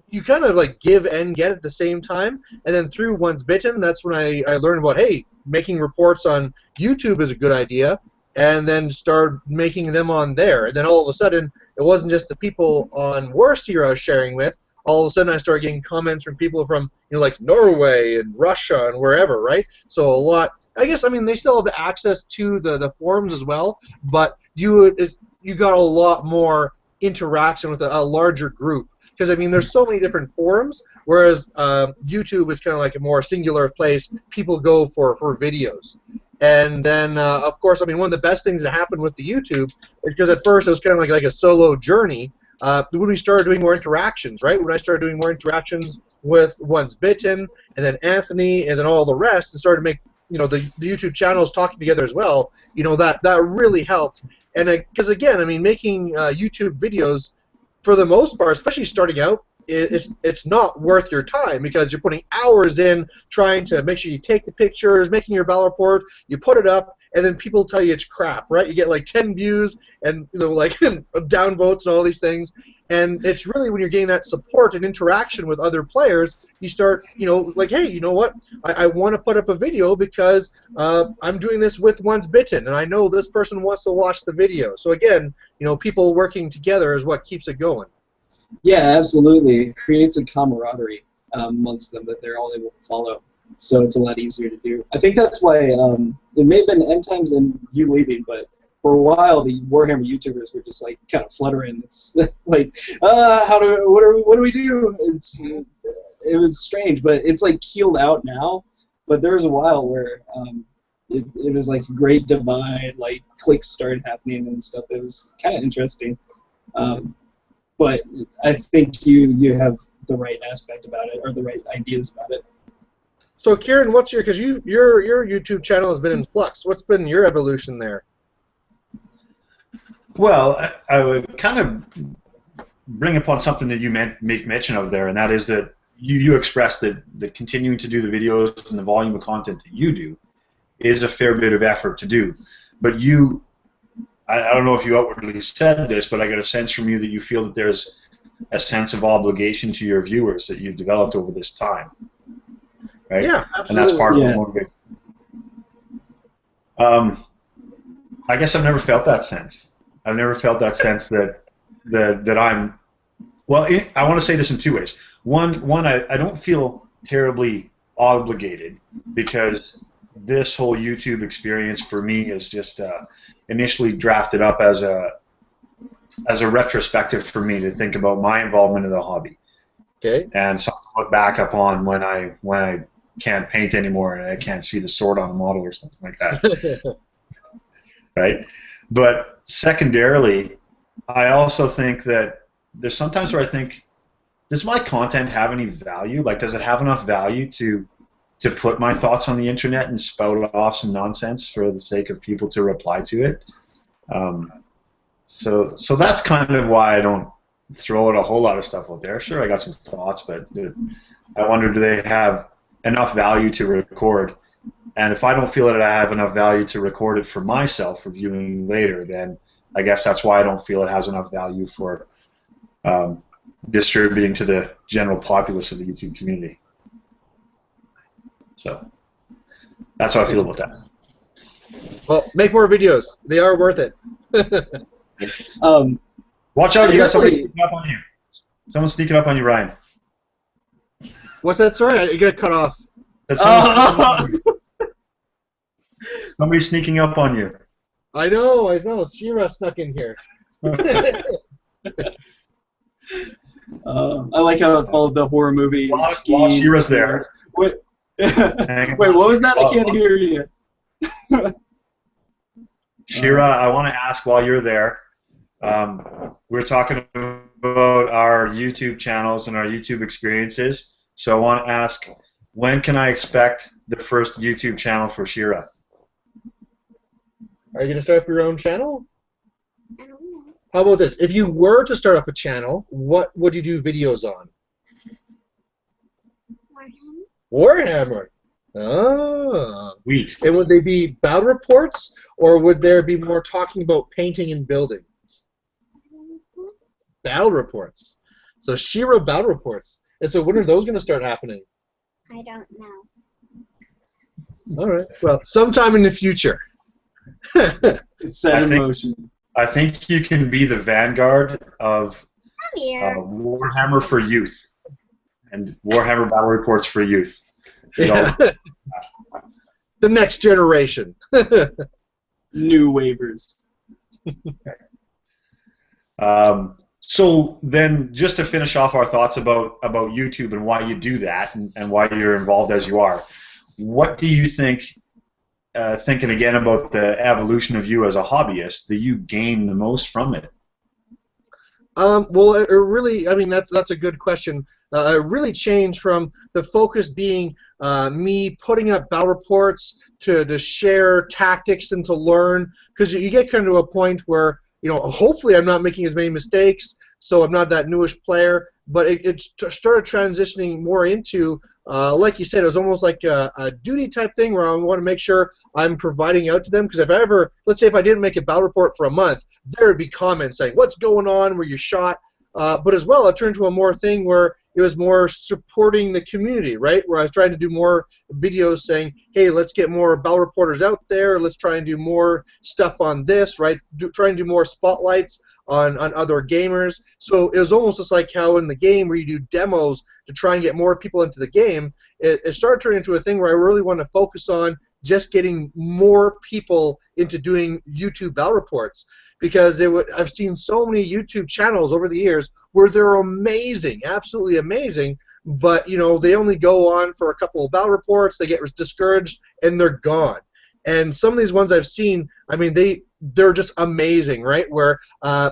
you kind of like give and get at the same time, and then through Once Bitten, that's when I learned about, hey, making reports on YouTube is a good idea, and then start making them on there. And then all of a sudden, it wasn't just the people on Warseer I was sharing with. All of a sudden, I started getting comments from people from, like Norway and Russia and wherever, right? So a lot. I guess, I mean, they still have access to the forums as well, but you got a lot more interaction with a larger group. Because, I mean, there's so many different forums, whereas YouTube is kind of like a more singular place people go for videos. And then, of course, I mean, one of the best things that happened with the YouTube is because at first it was kind of like a solo journey. When we started doing more interactions, right? When I started doing more interactions with Once Bitten, and then Anthony, and then all the rest, and started to make, the YouTube channels talking together as well, that really helped. And because, again, I mean, making YouTube videos, for the most part, especially starting out, it's not worth your time, because you're putting hours in trying to make sure you take the pictures, making your battle report, you put it up, and then people tell you it's crap, right? You get like 10 views and like downvotes and all these things, and it's really when you're getting that support and interaction with other players, you start, like, hey, you know what? I want to put up a video because I'm doing this with Once Bitten, and I know this person wants to watch the video. So again, people working together is what keeps it going. Yeah, absolutely. It creates a camaraderie amongst them that they're all able to follow. So it's a lot easier to do. I think that's why it may have been end times and you leaving, but for a while the Warhammer YouTubers were just like kind of fluttering. It's like, what do we do? It was strange, but it's like healed out now. But there was a while where it was like a great divide, like clicks started happening and stuff. It was kind of interesting. But I think you have the right aspect about it, or the right ideas about it. So, Kieran, what's your YouTube channel has been in flux. What's been your evolution there? Well, I would kind of bring upon something that you make mention of there, and that is that you expressed that continuing to do the videos and the volume of content that you do is a fair bit of effort to do. But I don't know if you outwardly said this, but I get a sense from you that you feel that there's a sense of obligation to your viewers that you've developed over this time, right? Yeah, absolutely. And that's part of the motivation. I guess I've never felt that sense. I've never felt that sense that I'm. Well, I want to say this in two ways. One, I don't feel terribly obligated, because this whole YouTube experience for me is just initially drafted up as a retrospective for me to think about my involvement in the hobby. Okay. And something to look back upon when I can't paint anymore and I can't see the sword on the model or something like that. Right? But secondarily, I also think that there's sometimes where I think, does my content have any value? Like, does it have enough value to put my thoughts on the internet and spout off some nonsense for the sake of people to reply to it? So that's kind of why I don't throw out a whole lot of stuff out there. Sure, I got some thoughts, but I wonder, do they have enough value to record? And if I don't feel that I have enough value to record it for myself for viewing later, then I guess that's why I don't feel it has enough value for distributing to the general populace of the YouTube community. So that's how I feel about that. Well, make more videos. They are worth it. Watch out! You got somebody sneaking up on you. Someone's sneaking up on you, Ryan. What's that? Sorry, you got cut off. Somebody's sneaking up on you. I know. Shira snuck in here. I like how it followed the horror movie. While Shira's there. What? Wait, what was that? I can't hear you. Shira, I want to ask while you're there. We're talking about our YouTube channels and our YouTube experiences. So I want to ask, when can I expect the first YouTube channel for Shira? Are you going to start up your own channel? I don't know. How about this? If you were to start up a channel, what would you do videos on? Warhammer. Warhammer. Ah. Wheat. And would they be battle reports, or would there be more talking about painting and building? Battle reports. So Shira battle reports. And so when are those going to start happening? I don't know. All right. Well, sometime in the future. It's set in motion. I think you can be the vanguard of I'm here. Warhammer for youth and Warhammer battle reports for youth. Yeah. The next generation. New waivers. So then, just to finish off our thoughts about YouTube and why you do that and why you're involved as you are, what do you think, thinking again about the evolution of you as a hobbyist, that you gain the most from it? Well, it really, I mean, that's a good question. It really changed from the focus being me putting up battle reports to share tactics and to learn, because you get kind of to a point where, you know, hopefully I'm not making as many mistakes, so I'm not that newish player, but it started transitioning more into, like you said, it was almost like a duty type thing where I want to make sure I'm providing out to them, because if I ever, let's say if I didn't make a battle report for a month, there would be comments saying, what's going on, were you shot? But as well, it turned to a more thing where it was more supporting the community, right? Where I was trying to do more videos saying, hey, let's get more battle reporters out there, let's try and do more stuff on this, right? Try and do more spotlights on other gamers. So it was almost just like how in the game where you do demos to try and get more people into the game, it started turning into a thing where I really want to focus on just getting more people into doing YouTube battle reports. Because I've seen so many YouTube channels over the years where they're amazing, absolutely amazing, but you know they only go on for a couple of battle reports, they get discouraged, and they're gone. And some of these ones I've seen, I mean, they're just amazing, right? Where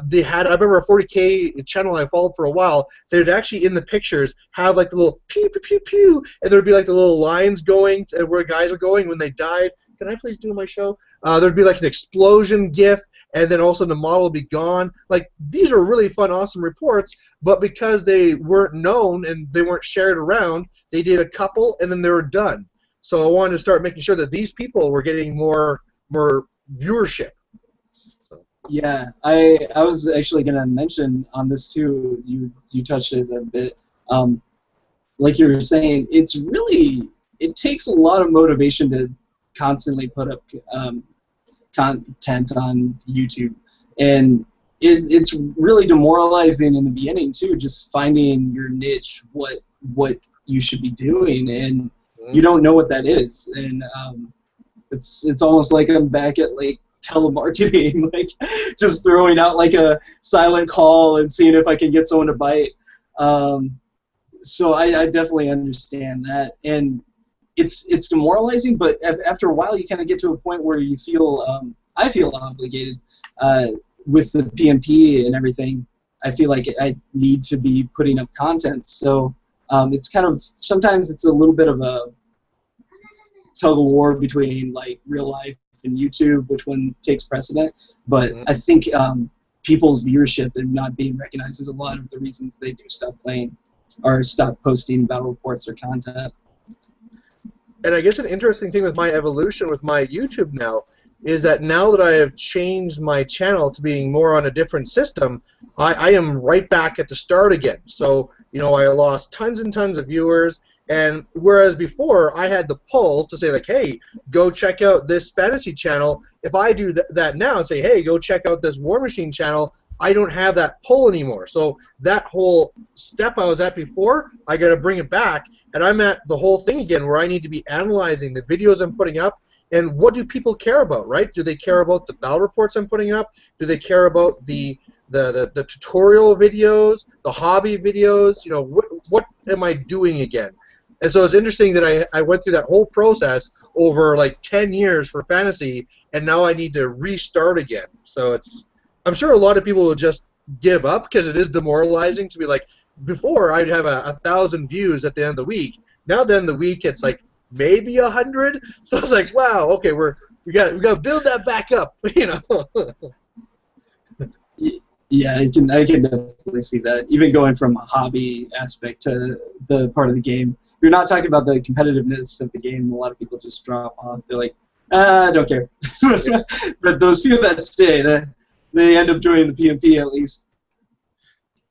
they had, I remember a 40K channel I followed for a while, they'd actually in the pictures have like the little pew pew pew pew, and there'd be like the little lines going to where guys are going when they died. Can I please do my show? There'd be like an explosion gif, and then also the model will be gone. Like, these are really fun, awesome reports, but because they weren't known and they weren't shared around, they did a couple and then they were done. So I wanted to start making sure that these people were getting more viewership. Yeah, I was actually going to mention on this too, you touched it a bit. Like you were saying, it takes a lot of motivation to constantly put up content on YouTube, and it's really demoralizing in the beginning too, just finding your niche, what you should be doing, and you don't know what that is, and it's almost like I'm back at like telemarketing, like just throwing out like a silent call and seeing if I can get someone to bite. So I definitely understand that, and it's demoralizing, but after a while you kind of get to a point where you feel, I feel obligated with the PMP and everything. I feel like I need to be putting up content, so it's kind of, sometimes it's a little bit of a tug of war between like real life and YouTube, which one takes precedent, but I think people's viewership and not being recognized is a lot of the reasons they do stop playing or stop posting battle reports or content. And I guess an interesting thing with my evolution with my YouTube now is that now that I have changed my channel to being more on a different system, I am right back at the start again. So, you know, I lost tons and tons of viewers, and whereas before I had the pull to say like, hey, go check out this fantasy channel, if I do that now and say, hey, go check out this War Machine channel, I don't have that pull anymore. So that whole step I was at before, I got to bring it back, and I'm at the whole thing again where I need to be analyzing the videos I'm putting up and what do people care about, right? Do they care about the battle reports I'm putting up? Do they care about the the tutorial videos, the hobby videos. You know, what am I doing again? And so it's interesting that I went through that whole process over like 10 years for fantasy, and now I need to restart again. So I'm sure a lot of people will just give up because it is demoralizing to be like, before I'd have 1,000 views at the end of the week. Now at the end of the week it's like maybe 100. So it's like, wow, okay, we got to build that back up, you know. Yeah, I can definitely see that. Even going from a hobby aspect to the part of the game, if you're not talking about the competitiveness of the game, a lot of people just drop off. They're like, I don't care. But those few that stay, they end up joining the PMP at least.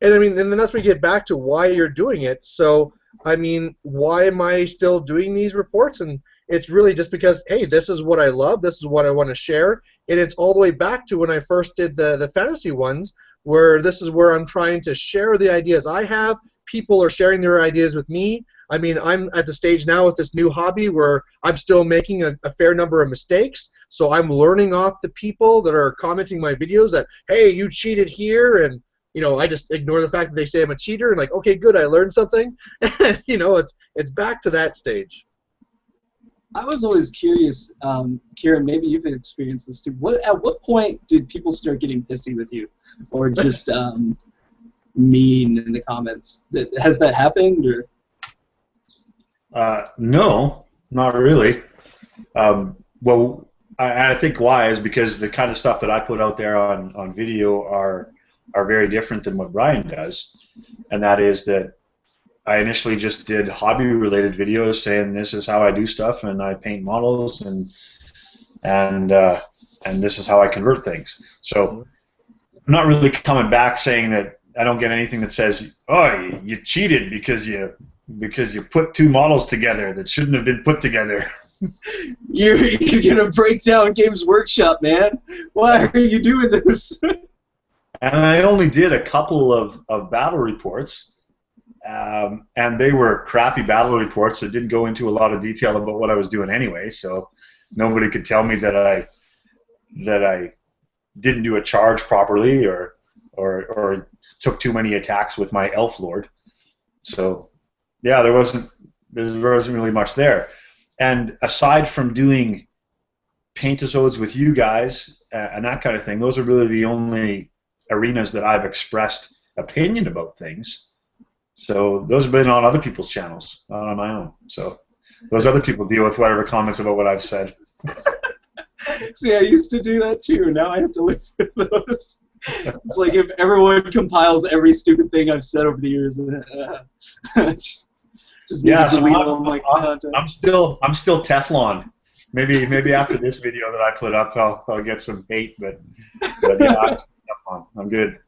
And I mean, and then that's where we get back to why you're doing it. So, I mean, why am I still doing these reports? And it's really just because, hey, this is what I love, this is what I want to share, and it's all the way back to when I first did the fantasy ones, where this is where I'm trying to share the ideas I have. People are sharing their ideas with me. I mean, I'm at the stage now with this new hobby where I'm still making a fair number of mistakes, so I'm learning off the people that are commenting my videos that, hey, you cheated here, and you know, I just ignore the fact that they say I'm a cheater, and like, okay, good, I learned something. You know, it's back to that stage. I was always curious, Kieran, maybe you've experienced this too. At what point did people start getting pissy with you, or just mean in the comments? Has that happened, or? No, not really. Well, I think why is because the kind of stuff that I put out there on video are very different than what Brian does, and that is that I initially just did hobby-related videos saying this is how I do stuff, and I paint models, and this is how I convert things. So I'm not really coming back saying that I don't get anything that says, oh, you cheated because you put two models together that shouldn't have been put together. You're gonna break down Games Workshop, man. Why are you doing this? And I only did a couple of battle reports. And they were crappy battle reports that didn't go into a lot of detail about what I was doing anyway, so nobody could tell me that I didn't do a charge properly or took too many attacks with my Elf Lord. So yeah, there wasn't really much there. And aside from doing paint-a-sodes with you guys and that kind of thing, those are really the only arenas that I've expressed opinion about things. So those have been on other people's channels, not on my own. So those other people deal with whatever comments about what I've said. See, I used to do that too. Now I have to live with those. It's like if everyone compiles every stupid thing I've said over the years, just need to delete all my content. I'm still Teflon. Maybe after this video that I put up, I'll get some hate, but yeah, I'm Teflon. I'm good.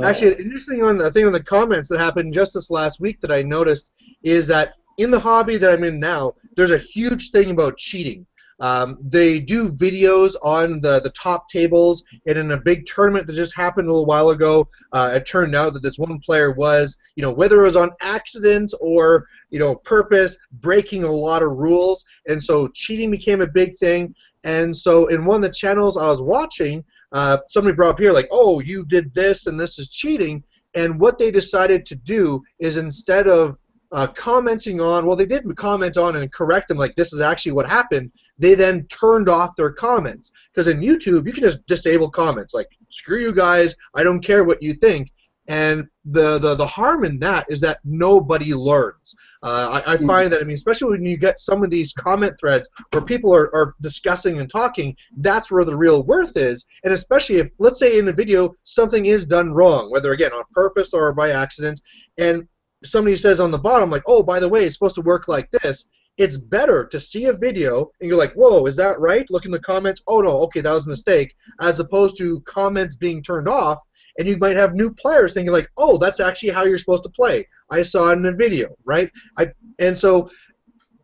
Actually, an interesting thing on the comments that happened just this last week that I noticed is that in the hobby that I'm in now, there's a huge thing about cheating. They do videos on the top tables, and in a big tournament that just happened a little while ago, it turned out that this one player was, you know, whether it was on accident or, you know, purpose, breaking a lot of rules, and so cheating became a big thing. And so in one of the channels I was watching, somebody brought up here like, oh, you did this and this is cheating, and what they decided to do is instead of commenting on, well, they did comment on and correct them like this is actually what happened, they then turned off their comments, because in YouTube you can just disable comments like, screw you guys, I don't care what you think. And the harm in that is that nobody learns. I find that, I mean, especially when you get some of these comment threads where people are discussing and talking, that's where the real worth is. And especially if, let's say in a video, something is done wrong, whether, again, on purpose or by accident, and somebody says on the bottom, like, oh, by the way, it's supposed to work like this, it's better to see a video and you're like, whoa, is that right? Look in the comments, oh, no, okay, that was a mistake, as opposed to comments being turned off. And you might have new players thinking like, oh, that's actually how you're supposed to play. I saw it in a video, right? And so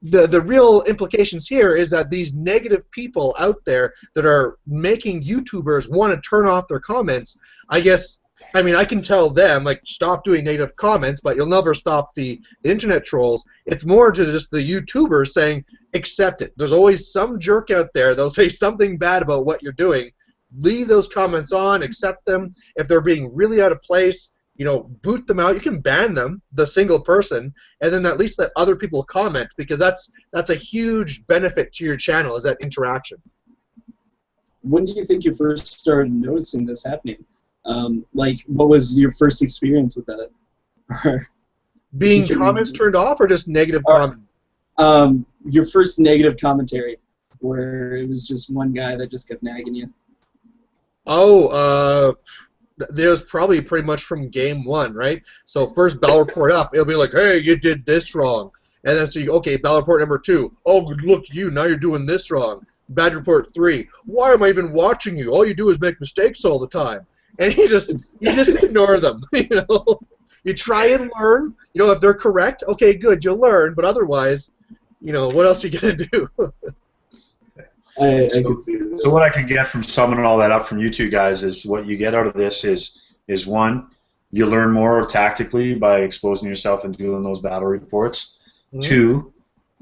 the real implications here is that these negative people out there that are making YouTubers want to turn off their comments, I guess, I mean, I can tell them, like, stop doing negative comments, but you'll never stop the internet trolls. It's more to just the YouTubers saying, accept it. There's always some jerk out there that'll say something bad about what you're doing. leave those comments on, accept them. If they're being really out of place, boot them out. You can ban them, the single person, and then at least let other people comment, because that's a huge benefit to your channel, is that interaction. When do you think you first started noticing this happening? What was your first experience with that? Being comments turned off, or just negative comments? Your first negative commentary, where it was just one guy that just kept nagging you. Oh, there's probably pretty much from game one, right? So first battle report up, it'll be like, hey, you did this wrong. And then okay, battle report number 2. Oh, look, now you're doing this wrong. Battle report 3. Why am I even watching you? All you do is make mistakes all the time. And you just ignore them, You try and learn. If they're correct, okay, good, you'll learn. But otherwise, what else are you going to do? I can see that. So what I can get from summing all that up from you two guys is, what you get out of this is one, you learn more tactically by exposing yourself and doing those battle reports. Mm-hmm. 2,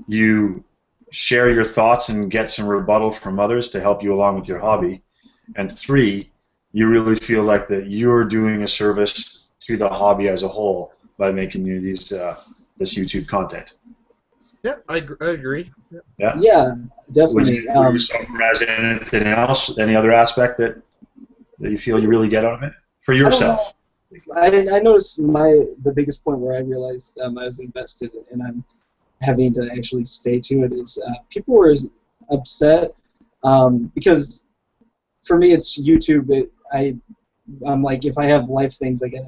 you share your thoughts and get some rebuttal from others to help you along with your hobby. And 3, you really feel like that you're doing a service to the hobby as a whole by making this YouTube content. Yeah, I agree. Yeah, definitely. Would you summarize anything else, any other aspect that you feel you really get out of it for yourself? I noticed the biggest point where I realized I was invested and I'm having to actually stay to it is people were upset because for me it's YouTube. I'm like, if I have life things, I gotta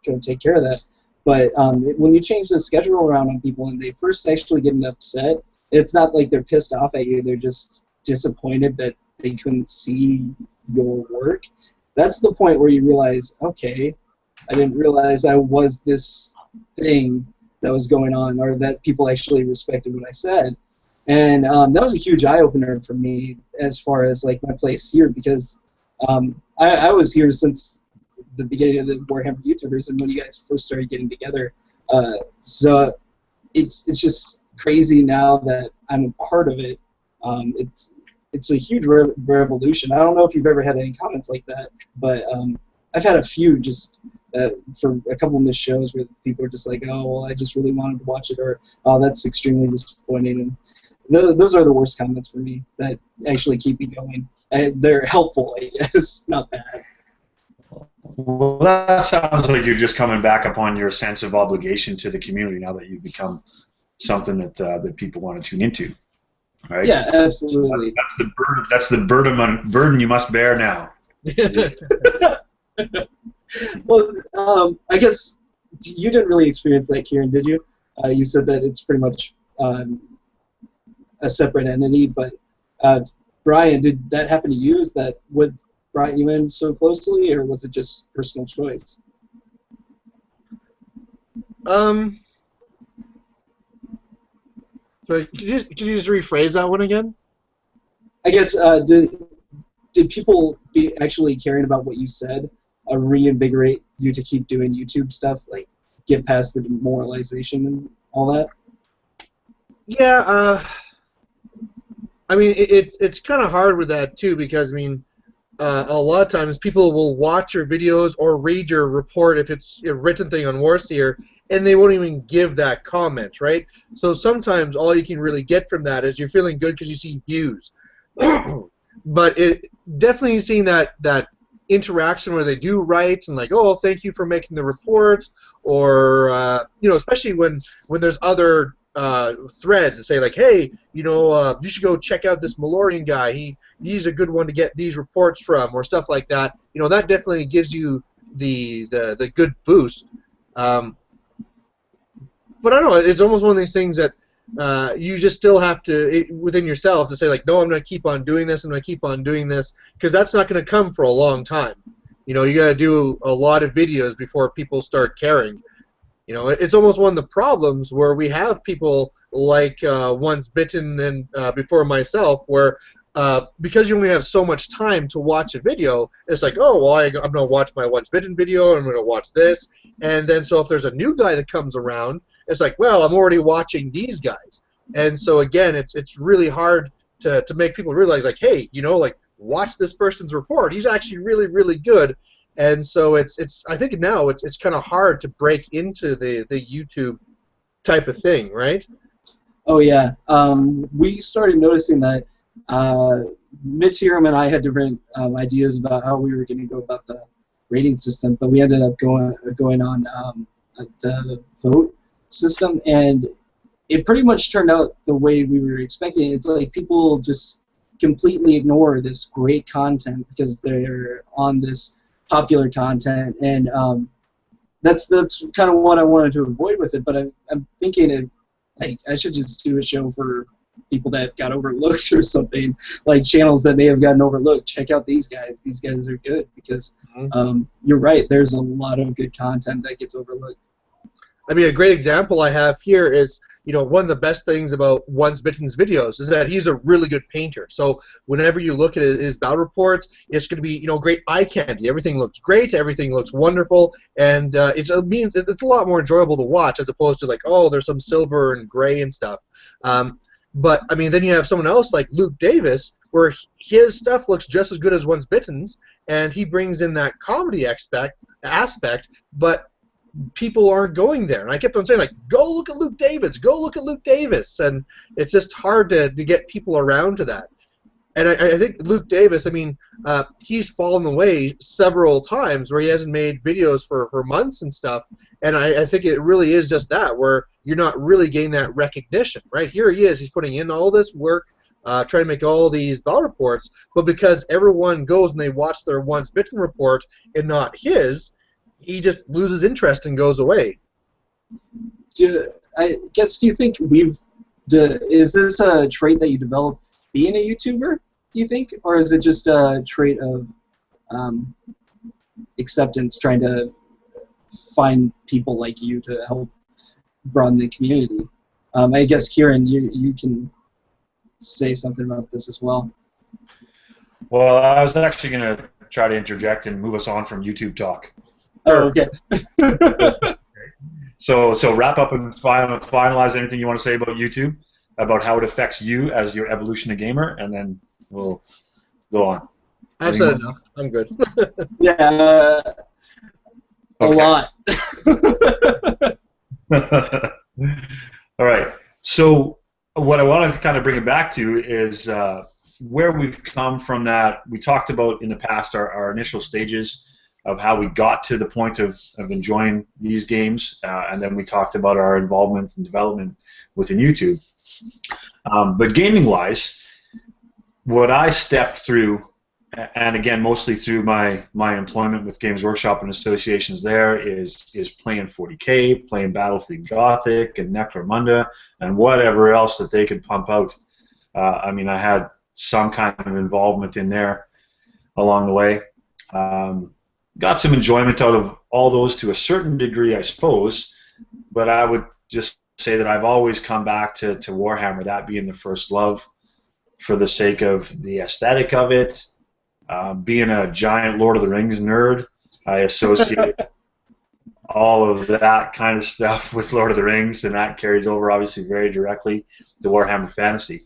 go take care of that. But when you change the schedule around on people and they first actually get upset, it's not like they're pissed off at you. They're just disappointed that they couldn't see your work. That's the point where you realize, okay, I didn't realize I was this thing that was going on, or that people actually respected what I said. And that was a huge eye-opener for me as far as like my place here, because I was here since the beginning of the Warhammer YouTubers and when you guys first started getting together. So it's just crazy now that I'm a part of it. It's a huge revolution. I don't know if you've ever had any comments like that, but I've had a few just for a couple of missed shows where people are just like, oh, well, I just really wanted to watch it, or oh, that's extremely disappointing. And those are the worst comments for me that actually keep me going. They're helpful, I guess, not bad. Well, that sounds like you're just coming back upon your sense of obligation to the community now that you've become something that people want to tune into, right? Yeah, absolutely. So that's the burden you must bear now. Well, I guess you didn't really experience that, Kieran, did you? You said that it's pretty much a separate entity, but Brian, did that happen to you? Is that what brought you in so closely, or was it just personal choice? Sorry, could you just rephrase that one again? I guess did people be actually caring about what you said reinvigorate you to keep doing YouTube stuff, like get past the demoralization and all that? Yeah, I mean it's kind of hard with that too, because I mean a lot of times people will watch your videos or read your report if it's a written thing on Warseer, and they won't even give that comment, right? So sometimes all you can really get from that is you're feeling good because you see views. But it definitely seeing that interaction where they do write and like, oh, thank you for making the report, or you know, especially when there's other threads that say like, hey, you know, you should go check out this Malorian guy. He's a good one to get these reports from, or stuff like that. You know, that definitely gives you the good boost. But I don't know. It's almost one of these things that you just still have to within yourself to say like, no, I'm going to keep on doing this. I'm going to keep on doing this, because that's not going to come for a long time. You know, you got to do a lot of videos before people start caring. You know, it's almost one of the problems where we have people like Once Bitten and before myself, where because you only have so much time to watch a video, it's like, oh, well, I'm going to watch my Once Bitten video, I'm going to watch this, and then so if there's a new guy that comes around, it's like, well, I'm already watching these guys. And so, again, it's really hard to make people realize, like, hey, you know, like, watch this person's report. He's actually really, really good. And so it's I think now it's kind of hard to break into the YouTube type of thing, right? Oh yeah, we started noticing that Mitch Hiram and I had different ideas about how we were going to go about the rating system, but we ended up going on the vote system, and it pretty much turned out the way we were expecting. It's like people just completely ignore this great content because they're on this popular content, and that's kind of what I wanted to avoid with it. But I'm thinking like I should just do a show for people that got overlooked or something, like channels that may have gotten overlooked. Check out these guys. These guys are good because you're right. There's a lot of good content that gets overlooked. I mean, a great example I have here is, you know, one of the best things about Once Bitten's videos is that he's a really good painter. So whenever you look at his battle reports, it's going to be, you know, great eye candy. Everything looks great. Everything looks wonderful, and it's a lot more enjoyable to watch as opposed to like, oh, there's some silver and gray and stuff. But I mean, then you have someone else like Luke Davis, where his stuff looks just as good as Once Bitten's, and he brings in that comedy aspect, but people aren't going there. And I kept on saying, like, go look at Luke Davis, go look at Luke Davis, and it's just hard to get people around to that. And I think Luke Davis, I mean, he's fallen away several times where he hasn't made videos for months and stuff, and I think it really is just that, where you're not really getting that recognition, right? Here he is, he's putting in all this work, trying to make all these battle reports, but because everyone goes and they watch their Once Bitten report and not his, he just loses interest and goes away. Do you think is this a trait that you developed being a YouTuber, do you think? Or is it just a trait of acceptance, trying to find people like you to help broaden the community? I guess, Kieran, you can say something about this as well. Well, I was actually going to try to interject and move us on from YouTube talk. Oh, okay. So wrap up and finalize anything you want to say about YouTube, about how it affects you as your evolution of gamer, and then we'll go on. I've said enough. I'm good. Yeah, a lot. All right. So what I wanted to kind of bring it back to is where we've come from. That we talked about in the past, our initial stages of how we got to the point of enjoying these games, and then we talked about our involvement and development within YouTube. But gaming-wise, what I stepped through, and again mostly through my employment with Games Workshop and associations there, is playing 40K, playing Battlefield Gothic and Necromunda, and whatever else that they could pump out. I mean, I had some kind of involvement in there along the way. Got some enjoyment out of all those to a certain degree, I suppose, but I would just say that I've always come back to Warhammer, that being the first love, for the sake of the aesthetic of it. Being a giant Lord of the Rings nerd, I associate all of that kind of stuff with Lord of the Rings, and that carries over obviously very directly to Warhammer Fantasy.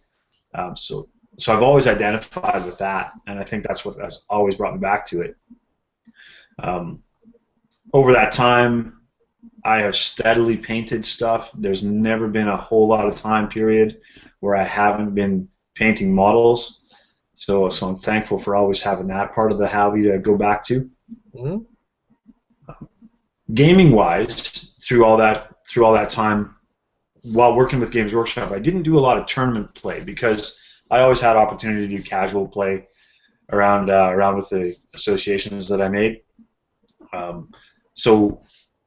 So I've always identified with that, and I think that's what has always brought me back to it. Over that time, I have steadily painted stuff. There's never been a whole lot of time period where I haven't been painting models. So I'm thankful for always having that part of the hobby to go back to. Mm-hmm. Gaming-wise, through all that time, while working with Games Workshop, I didn't do a lot of tournament play because I always had opportunity to do casual play around with the associations that I made. So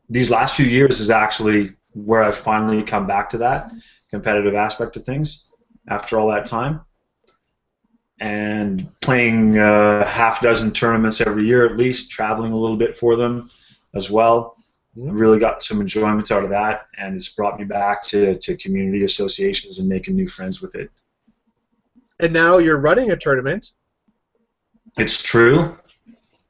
these last few years is actually where I've finally come back to that competitive aspect of things after all that time. And playing half dozen tournaments every year at least, traveling a little bit for them as well. I've really got some enjoyment out of that, and it's brought me back to community associations and making new friends with it. And now you're running a tournament. It's true.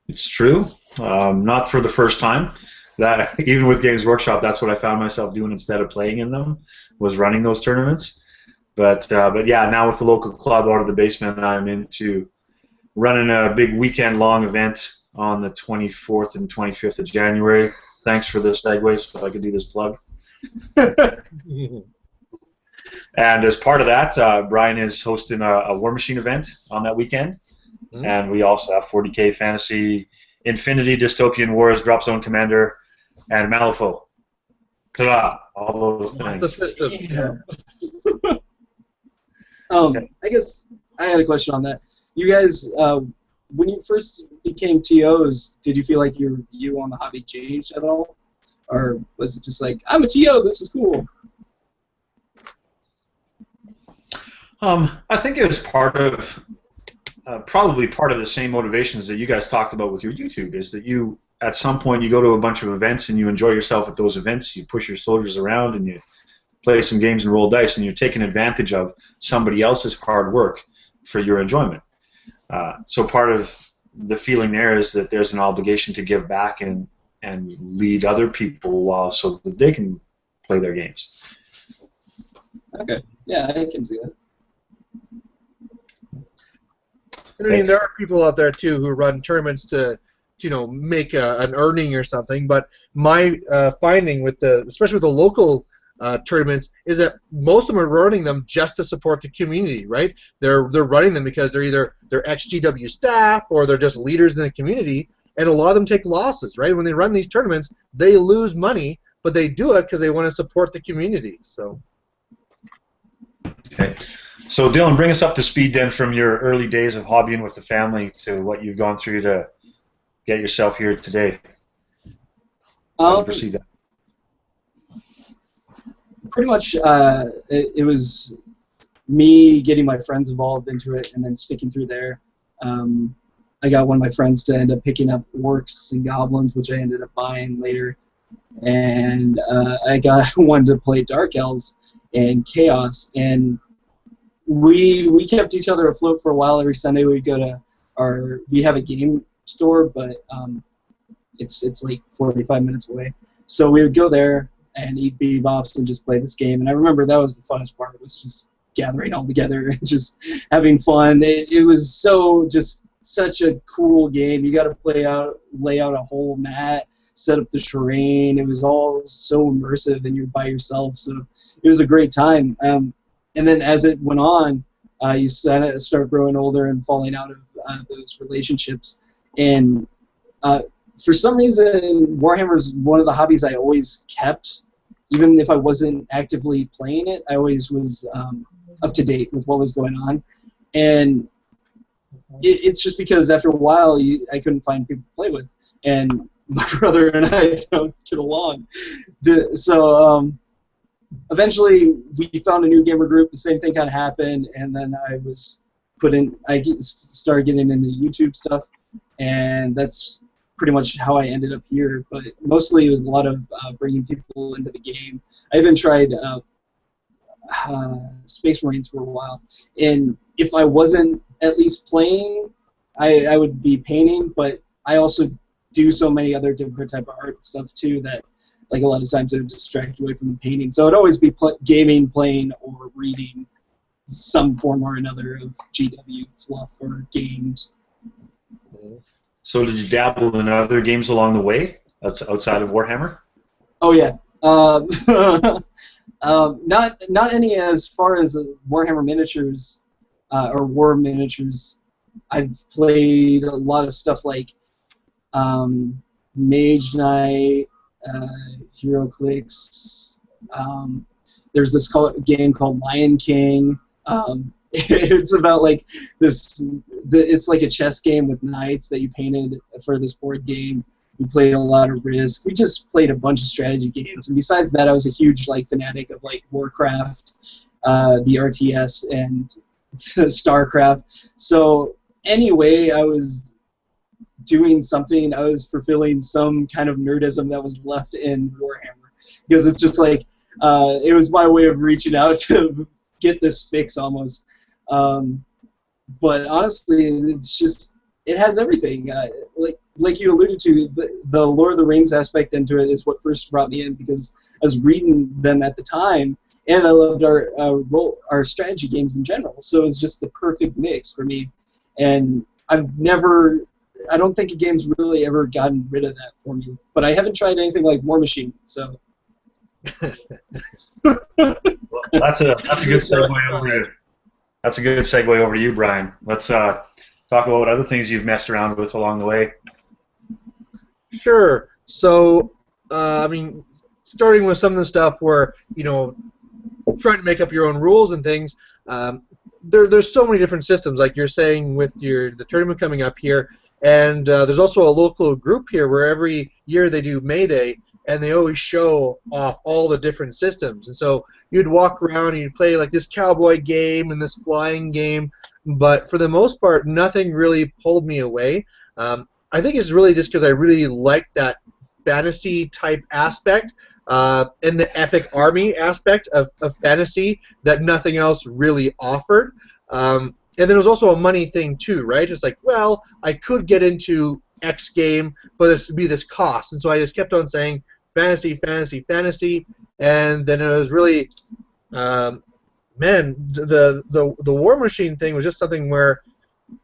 It's true. Not for the first time. That even with Games Workshop, that's what I found myself doing instead of playing in them, was running those tournaments. But yeah, now with the local club out of the basement I'm into running a big weekend-long event on the 24th and 25th of January. Thanks for the segue, so I could do this plug. And as part of that, Brian is hosting a War Machine event on that weekend. Mm-hmm. And we also have 40K Fantasy, Infinity, Dystopian Wars, Drop Zone Commander, and Malifaux. Ta-da! All those things. Yeah. I guess I had a question on that. You guys, when you first became TOs, did you feel like your view on the hobby changed at all? Or was it just like, I'm a TO, this is cool? I think it was part of, probably part of the same motivations that you guys talked about with your YouTube, is that you, at some point, you go to a bunch of events and you enjoy yourself at those events, you push your soldiers around and you play some games and roll dice, and you're taking advantage of somebody else's hard work for your enjoyment. So part of the feeling there is that there's an obligation to give back and lead other people so that they can play their games. Okay, yeah, I can see that. I mean, there are people out there too who run tournaments to, make an earning or something. But my finding with especially with the local tournaments, is that most of them are running them just to support the community, right? They're running them because they're XGW staff or they're just leaders in the community, and a lot of them take losses, right? When they run these tournaments, they lose money, but they do it because they want to support the community. So. Okay. So Dylan, bring us up to speed then from your early days of hobbying with the family to what you've gone through to get yourself here today. How do you perceive that? Pretty much, it was me getting my friends involved into it and then sticking through there. I got one of my friends to end up picking up orcs and goblins, which I ended up buying later, and I got one to play Dark Elves and Chaos, and we kept each other afloat for a while. Every Sunday we'd go to we have a game store, but it's like 45 minutes away. So we would go there and eat bebop and just play this game. And I remember that was the funnest part. It was just gathering all together and just having fun. It was such a cool game. You got to lay out a whole mat, set up the terrain. It was all so immersive, and you're by yourself. So it was a great time. And then as it went on, you start growing older and falling out of those relationships. And for some reason, Warhammer is one of the hobbies I always kept. Even if I wasn't actively playing it, I always was up to date with what was going on. And it's just because after a while, I couldn't find people to play with. And my brother and I don't get along. So eventually, we found a new gamer group. The same thing kind of happened, and then I started getting into YouTube stuff, and that's pretty much how I ended up here. But mostly, it was a lot of bringing people into the game. I even tried Space Marines for a while, and if I wasn't at least playing, I would be painting, but I also do so many other different type of art stuff too that, like, a lot of times it would distract away from the painting. So it'd always be gaming, playing, or reading some form or another of GW fluff or games. So did you dabble in other games along the way outside of Warhammer? Oh yeah, not any as far as Warhammer miniatures or war miniatures. I've played a lot of stuff like Mage Knight, HeroClix. There's this game called Lion King. It's about like this. It's like a chess game with knights that you painted for this board game. We played a lot of Risk. We just played a bunch of strategy games. And besides that, I was a huge fanatic of Warcraft, the RTS, and StarCraft. So anyway, I was doing something. I was fulfilling some kind of nerdism that was left in Warhammer, because it's just it was my way of reaching out to get this fix almost. But honestly, it has everything. Like you alluded to, the Lord of the Rings aspect into it is what first brought me in, because I was reading them at the time, and I loved our strategy games in general. So it was just the perfect mix for me. And I don't think a game's really ever gotten rid of that for me. But I haven't tried anything like War Machine, so. Well, that's a good segue over you. That's a good segue over to you, Brian. Let's talk about what other things you've messed around with along the way. Sure. So, I mean, starting with some of the stuff where, you know, trying to make up your own rules and things, there's so many different systems, like you're saying with the tournament coming up here, and there's also a local group here where every year they do May Day, and they always show off all the different systems. And so you'd walk around and you'd play like this cowboy game and this flying game, but for the most part, nothing really pulled me away. I think it's really just because I really like that fantasy type aspect and the epic army aspect of fantasy that nothing else really offered. And then it was also a money thing too, right? It's like, well, I could get into X game, but this would be this cost. And so I just kept on saying fantasy, fantasy, fantasy, and then it was really, man, the War Machine thing was just something where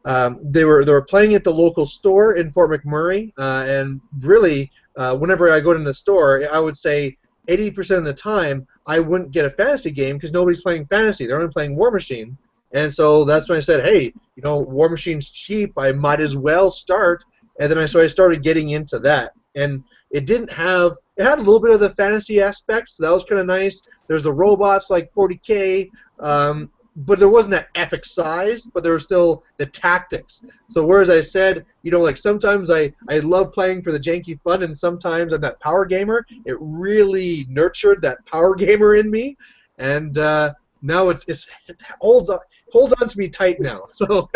they were playing at the local store in Fort McMurray, and really, whenever I go to the store, I would say 80% of the time I wouldn't get a fantasy game because nobody's playing fantasy. They're only playing War Machine. And so that's when I said, hey, you know, War Machine's cheap. I might as well start. And then I started getting into that. And it had a little bit of the fantasy aspects, so that was kind of nice. There's the robots like 40K, but there wasn't that epic size, but there was still the tactics. So whereas I said, you know, like sometimes I love playing for the janky fun, and sometimes I'm that power gamer, it really nurtured that power gamer in me. And now it holds on to me tight now. So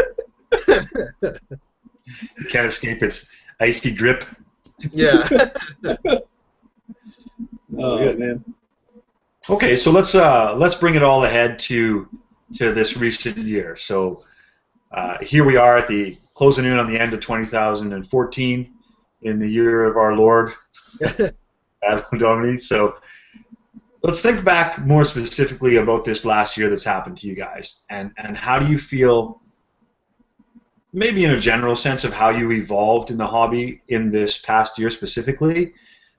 you can't escape its icy grip. Yeah. Oh man. Okay, so let's bring it all ahead to this recent year. So here we are at the closing in on the end of 2014 in the year of our Lord Adam Domini. So let's think back more specifically about this last year that's happened to you guys, and how do you feel, maybe in a general sense, of how you evolved in the hobby in this past year specifically,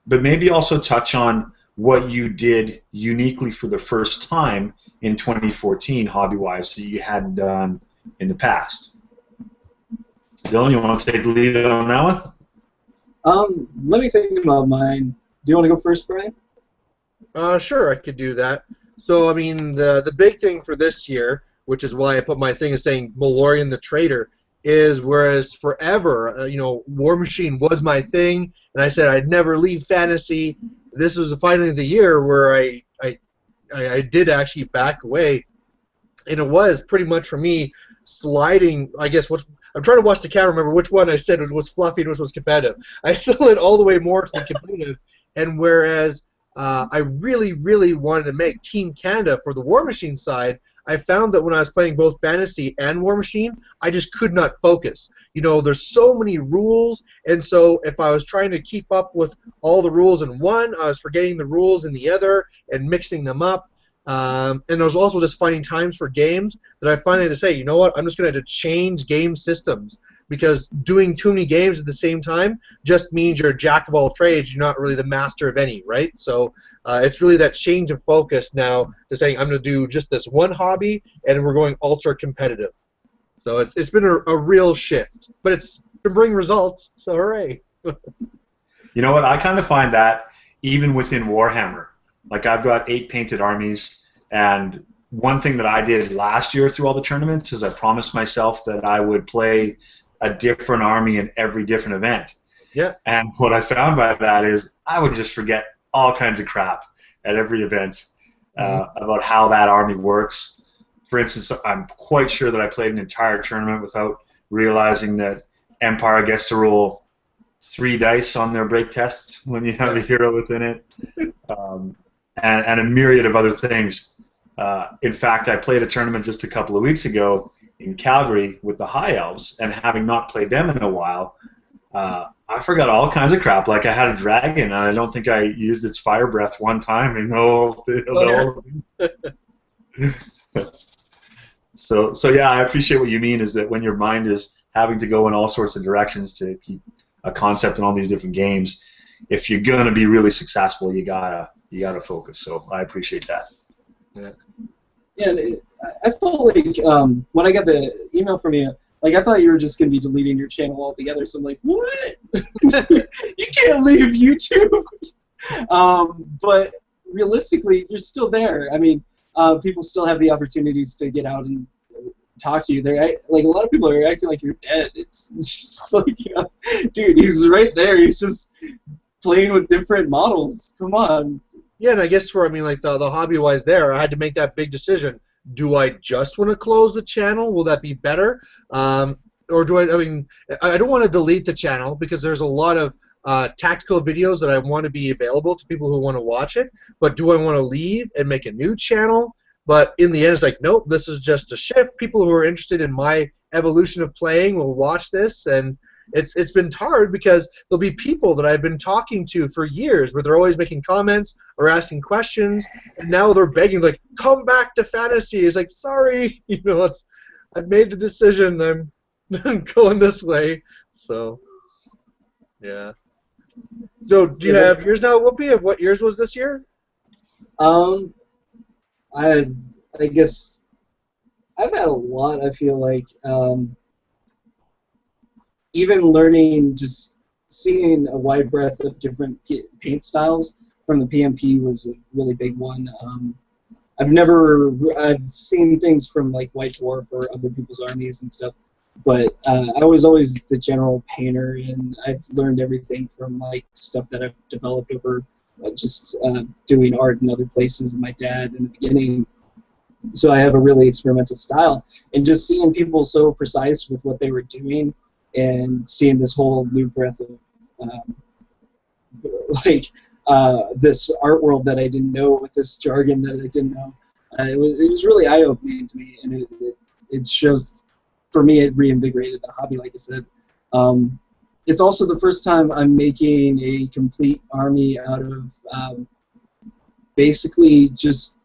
but maybe also touch on what you did uniquely for the first time in 2014 hobby-wise that you hadn't done in the past. Dylan, you want to take the lead on that one? Let me think about mine. Do you want to go first, Brian? Sure, I could do that. So, I mean, the big thing for this year, which is why I put my thing as saying Malorian the Traitor, is whereas forever, you know, War Machine was my thing, and I said I'd never leave fantasy. This was finally the year where I did actually back away, and it was pretty much for me sliding. I guess I'm trying to watch the camera, remember which one I said was fluffy and which was competitive. I slid all the way more to the competitive, and whereas I really, really wanted to make Team Canada for the War Machine side, I found that when I was playing both Fantasy and War Machine, I just could not focus. You know, there's so many rules, and so if I was trying to keep up with all the rules in one, I was forgetting the rules in the other and mixing them up. And I was also just finding times for games that I finally had to say, you know what, I'm just going to change game systems, because doing too many games at the same time just means you're a jack of all trades. You're not really the master of any, right? So it's really that change of focus now to saying I'm going to do just this one hobby, and we're going ultra competitive. So it's been a real shift, but it's been bringing results, so hooray. You know what, I kind of find that even within Warhammer. Like, I've got 8 painted armies, and one thing that I did last year through all the tournaments is I promised myself that I would play a different army in every different event. Yeah. And what I found by that is I would just forget all kinds of crap at every event about how that army works. For instance, I'm quite sure that I played an entire tournament without realizing that Empire gets to roll 3 dice on their break tests when you have a hero within it, and a myriad of other things. In fact, I played a tournament just a couple of weeks ago in Calgary with the High Elves, and having not played them in a while, I forgot all kinds of crap. Like, I had a dragon, and I don't think I used its fire breath one time in the whole So yeah, I appreciate what you mean, is that when your mind is having to go in all sorts of directions to keep a concept in all these different games. If you're gonna be really successful, you gotta focus. So I appreciate that. Yeah. And I felt like when I got the email from you, like I thought you were just gonna be deleting your channel altogether. So I'm like, what? You can't leave YouTube. But realistically, you're still there. I mean, people still have the opportunities to get out and talk to you. They're like a lot of people are acting like you're dead. It's just like, dude, he's right there. He's just playing with different models. Come on. Yeah, and I guess for like the hobby-wise there, I had to make that big decision. Do I just want to close the channel? Will that be better? Or do I mean, I don't want to delete the channel because there's a lot of tactical videos that I want to be available to people who want to watch it. But do I want to leave and make a new channel? But in the end, it's like, nope, this is just a shift. People who are interested in my evolution of playing will watch this, and it's been hard because there'll be people that I've been talking to for years where they're always making comments or asking questions, and now they're begging, like, come back to fantasy. It's like, sorry, I've made the decision. I'm going this way. So, yeah. So, do you have yours now, Whoopi? Of what yours was this year? I guess I've had a lot. I feel like even learning, just seeing a wide breadth of different paint styles from the PMP was a really big one. I've seen things from like White Dwarf or other people's armies and stuff, but I was always the general painter, and I've learned everything from like stuff that I've developed over just doing art in other places, and my dad in the beginning. So I have a really experimental style, and just seeing people so precise with what they were doing, and seeing this whole new breadth of this art world that I didn't know, with this jargon that I didn't know, it was really eye-opening to me, and it shows, for me, it reinvigorated the hobby, like I said. It's also the first time I'm making a complete army out of basically just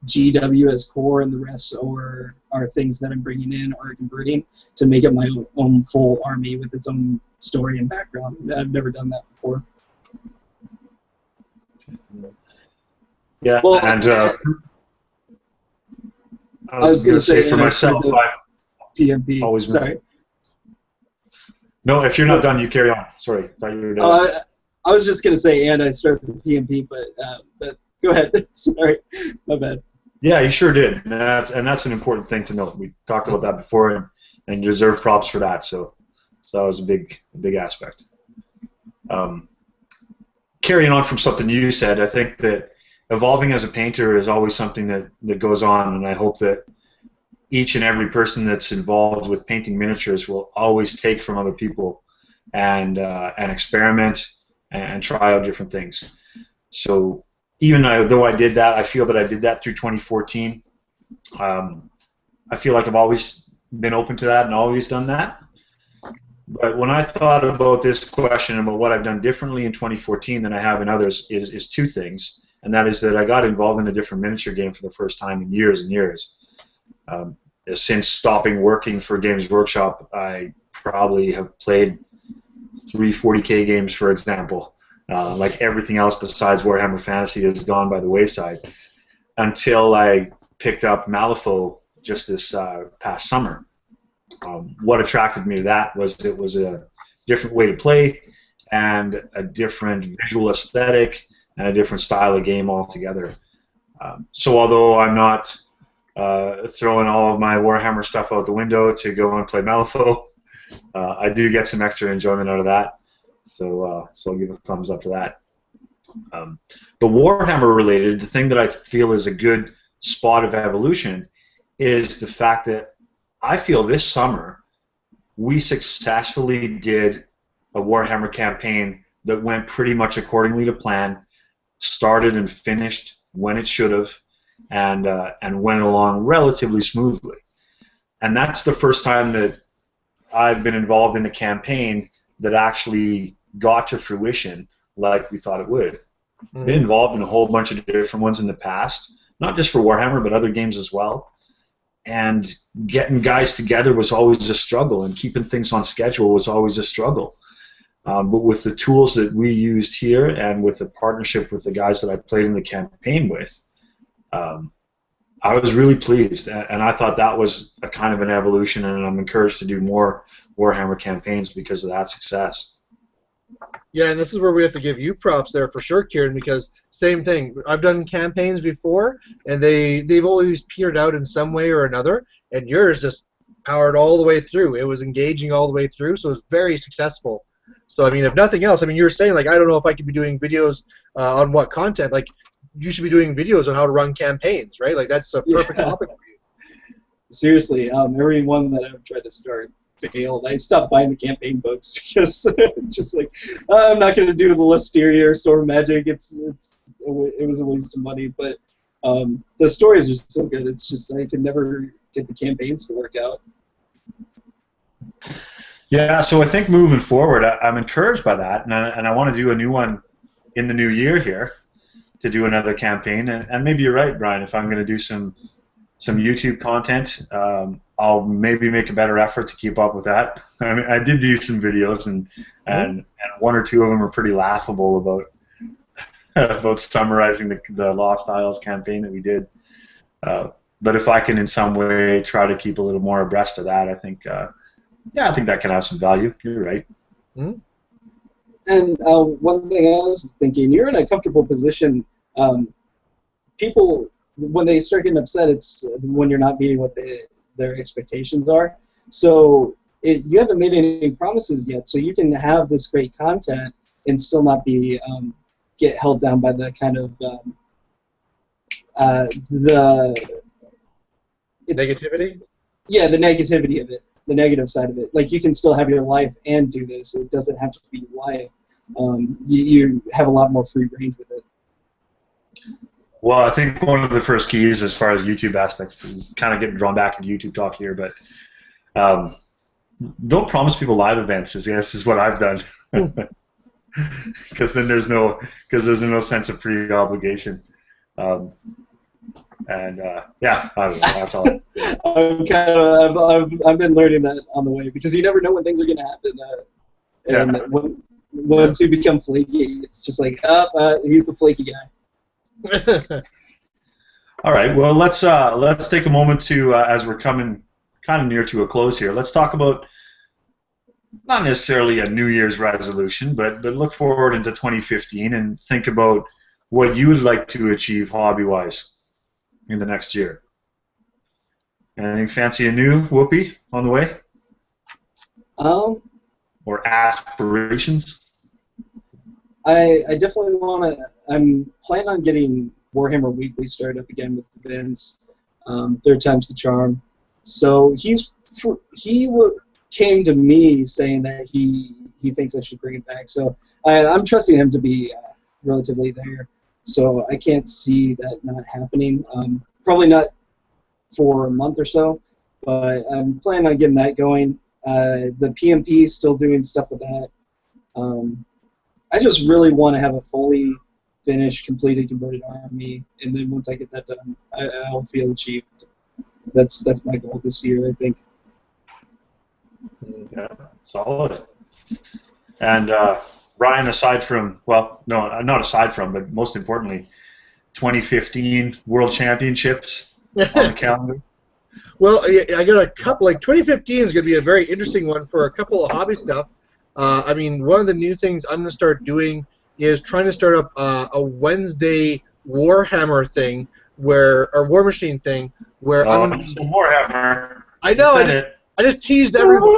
GW as core, and the rest are things that I'm bringing in or converting to make it my own full army with its own story and background. I've never done that before. Yeah, well, and I was going to say for myself, PMP. Always sorry. No, if you're not done, you carry on. Sorry, thought you were done. I was just going to say, and I started the PMP, but go ahead. Sorry, my bad. Yeah, you sure did, and that's an important thing to note. We talked about that before, and you deserve props for that. So that was a big aspect. Carrying on from something you said, I think that evolving as a painter is always something that goes on, and I hope that each and every person that's involved with painting miniatures will always take from other people and experiment and try out different things. So even though I did that, I feel that I did that through 2014. I feel like I've always been open to that and always done that. But when I thought about this question about what I've done differently in 2014 than I have in others is two things, and that is that I got involved in a different miniature game for the first time in years and years. Since stopping working for Games Workshop, I probably have played 3 40K games, for example. Like everything else besides Warhammer Fantasy has gone by the wayside until I picked up Malifaux just this past summer. What attracted me to that was it was a different way to play and a different visual aesthetic and a different style of game altogether. So although I'm not throwing all of my Warhammer stuff out the window to go and play Malifaux, I do get some extra enjoyment out of that. So I'll give a thumbs up to that. But Warhammer related, the thing that I feel is a good spot of evolution is the fact that I feel this summer we successfully did a Warhammer campaign that went pretty much accordingly to plan, started and finished when it should have, and went along relatively smoothly. And that's the first time that I've been involved in a campaign that actually got to fruition like we thought it would. Mm-hmm. Been involved in a whole bunch of different ones in the past, not just for Warhammer, but other games as well. and getting guys together was always a struggle, and keeping things on schedule was always a struggle. But with the tools that we used here and with the partnership with the guys that I played in the campaign with, I was really pleased, and I thought that was a kind of an evolution, and I'm encouraged to do more Warhammer campaigns because of that success. Yeah, and this is where we have to give you props there for sure, Kieran, because same thing. I've done campaigns before, and they've always petered out in some way or another, and yours just powered all the way through. It was engaging all the way through, so it was very successful. So, I mean, if nothing else, I mean, you were saying, like, I don't know if I could be doing videos on what content. Like, you should be doing videos on how to run campaigns, right? Like, that's a perfect topic for you. Seriously, every one that I've tried to start failed. I stopped buying the campaign books because just like, I'm not going to do the Listeria or Storm Magic. It was a waste of money, but the stories are still good. It's just I could never get the campaigns to work out. Yeah, so I think moving forward, I'm encouraged by that, and I want to do a new one in the new year here to do another campaign. And maybe you're right, Brian. If I'm going to do some YouTube content, I'll maybe make a better effort to keep up with that. I mean, I did do some videos, and one or two of them are pretty laughable about summarizing the Lost Isles campaign that we did. But if I can in some way try to keep a little more abreast of that, I think that can have some value. You're right. Mm-hmm. And one thing I was thinking, you're in a comfortable position. People, when they start getting upset, it's when you're not meeting what their expectations are. So you haven't made any promises yet, so you can have this great content and still not be get held down by the kind of negativity? Yeah, the negativity of it, the negative side of it. Like, you can still have your life and do this. It doesn't have to be your life. You have a lot more free range with it. Well, I think one of the first keys as far as YouTube aspects, kind of getting drawn back into YouTube talk here, but don't promise people live events, is what I've done. Because then there's no sense of pre-obligation. Yeah, I don't know. That's all. I've been learning that on the way, because you never know when things are going to happen. And once you become flaky, it's just like, he's the flaky guy. All right. Well, let's take a moment to, as we're coming kind of near to a close here, let's talk about not necessarily a New Year's resolution, but look forward into 2015 and think about what you would like to achieve hobby-wise in the next year. Anything fancy and new, Whoopi, on the way? Or aspirations? I definitely want to. I'm planning on getting Warhammer Weekly started up again with Vince. Third time's the charm. So he came to me saying that he thinks I should bring it back. So I'm trusting him to be relatively there. So I can't see that not happening. Probably not for a month or so, but I'm planning on getting that going. The PMP is still doing stuff with that. I just really want to have a fully finished, completed, converted army, and then once I get that done, I'll feel achieved. That's my goal this year, I think. Yeah, solid. And Ryan, aside from, well, no, not aside from, but most importantly, 2015 World Championships on the calendar. Well, I got a couple. Like 2015 is going to be a very interesting one for a couple of hobby stuff. I mean, one of the new things I'm going to start doing is trying to start up a Wednesday Warhammer thing, or War Machine thing, where I'm going to Warhammer. I know. I just teased everyone.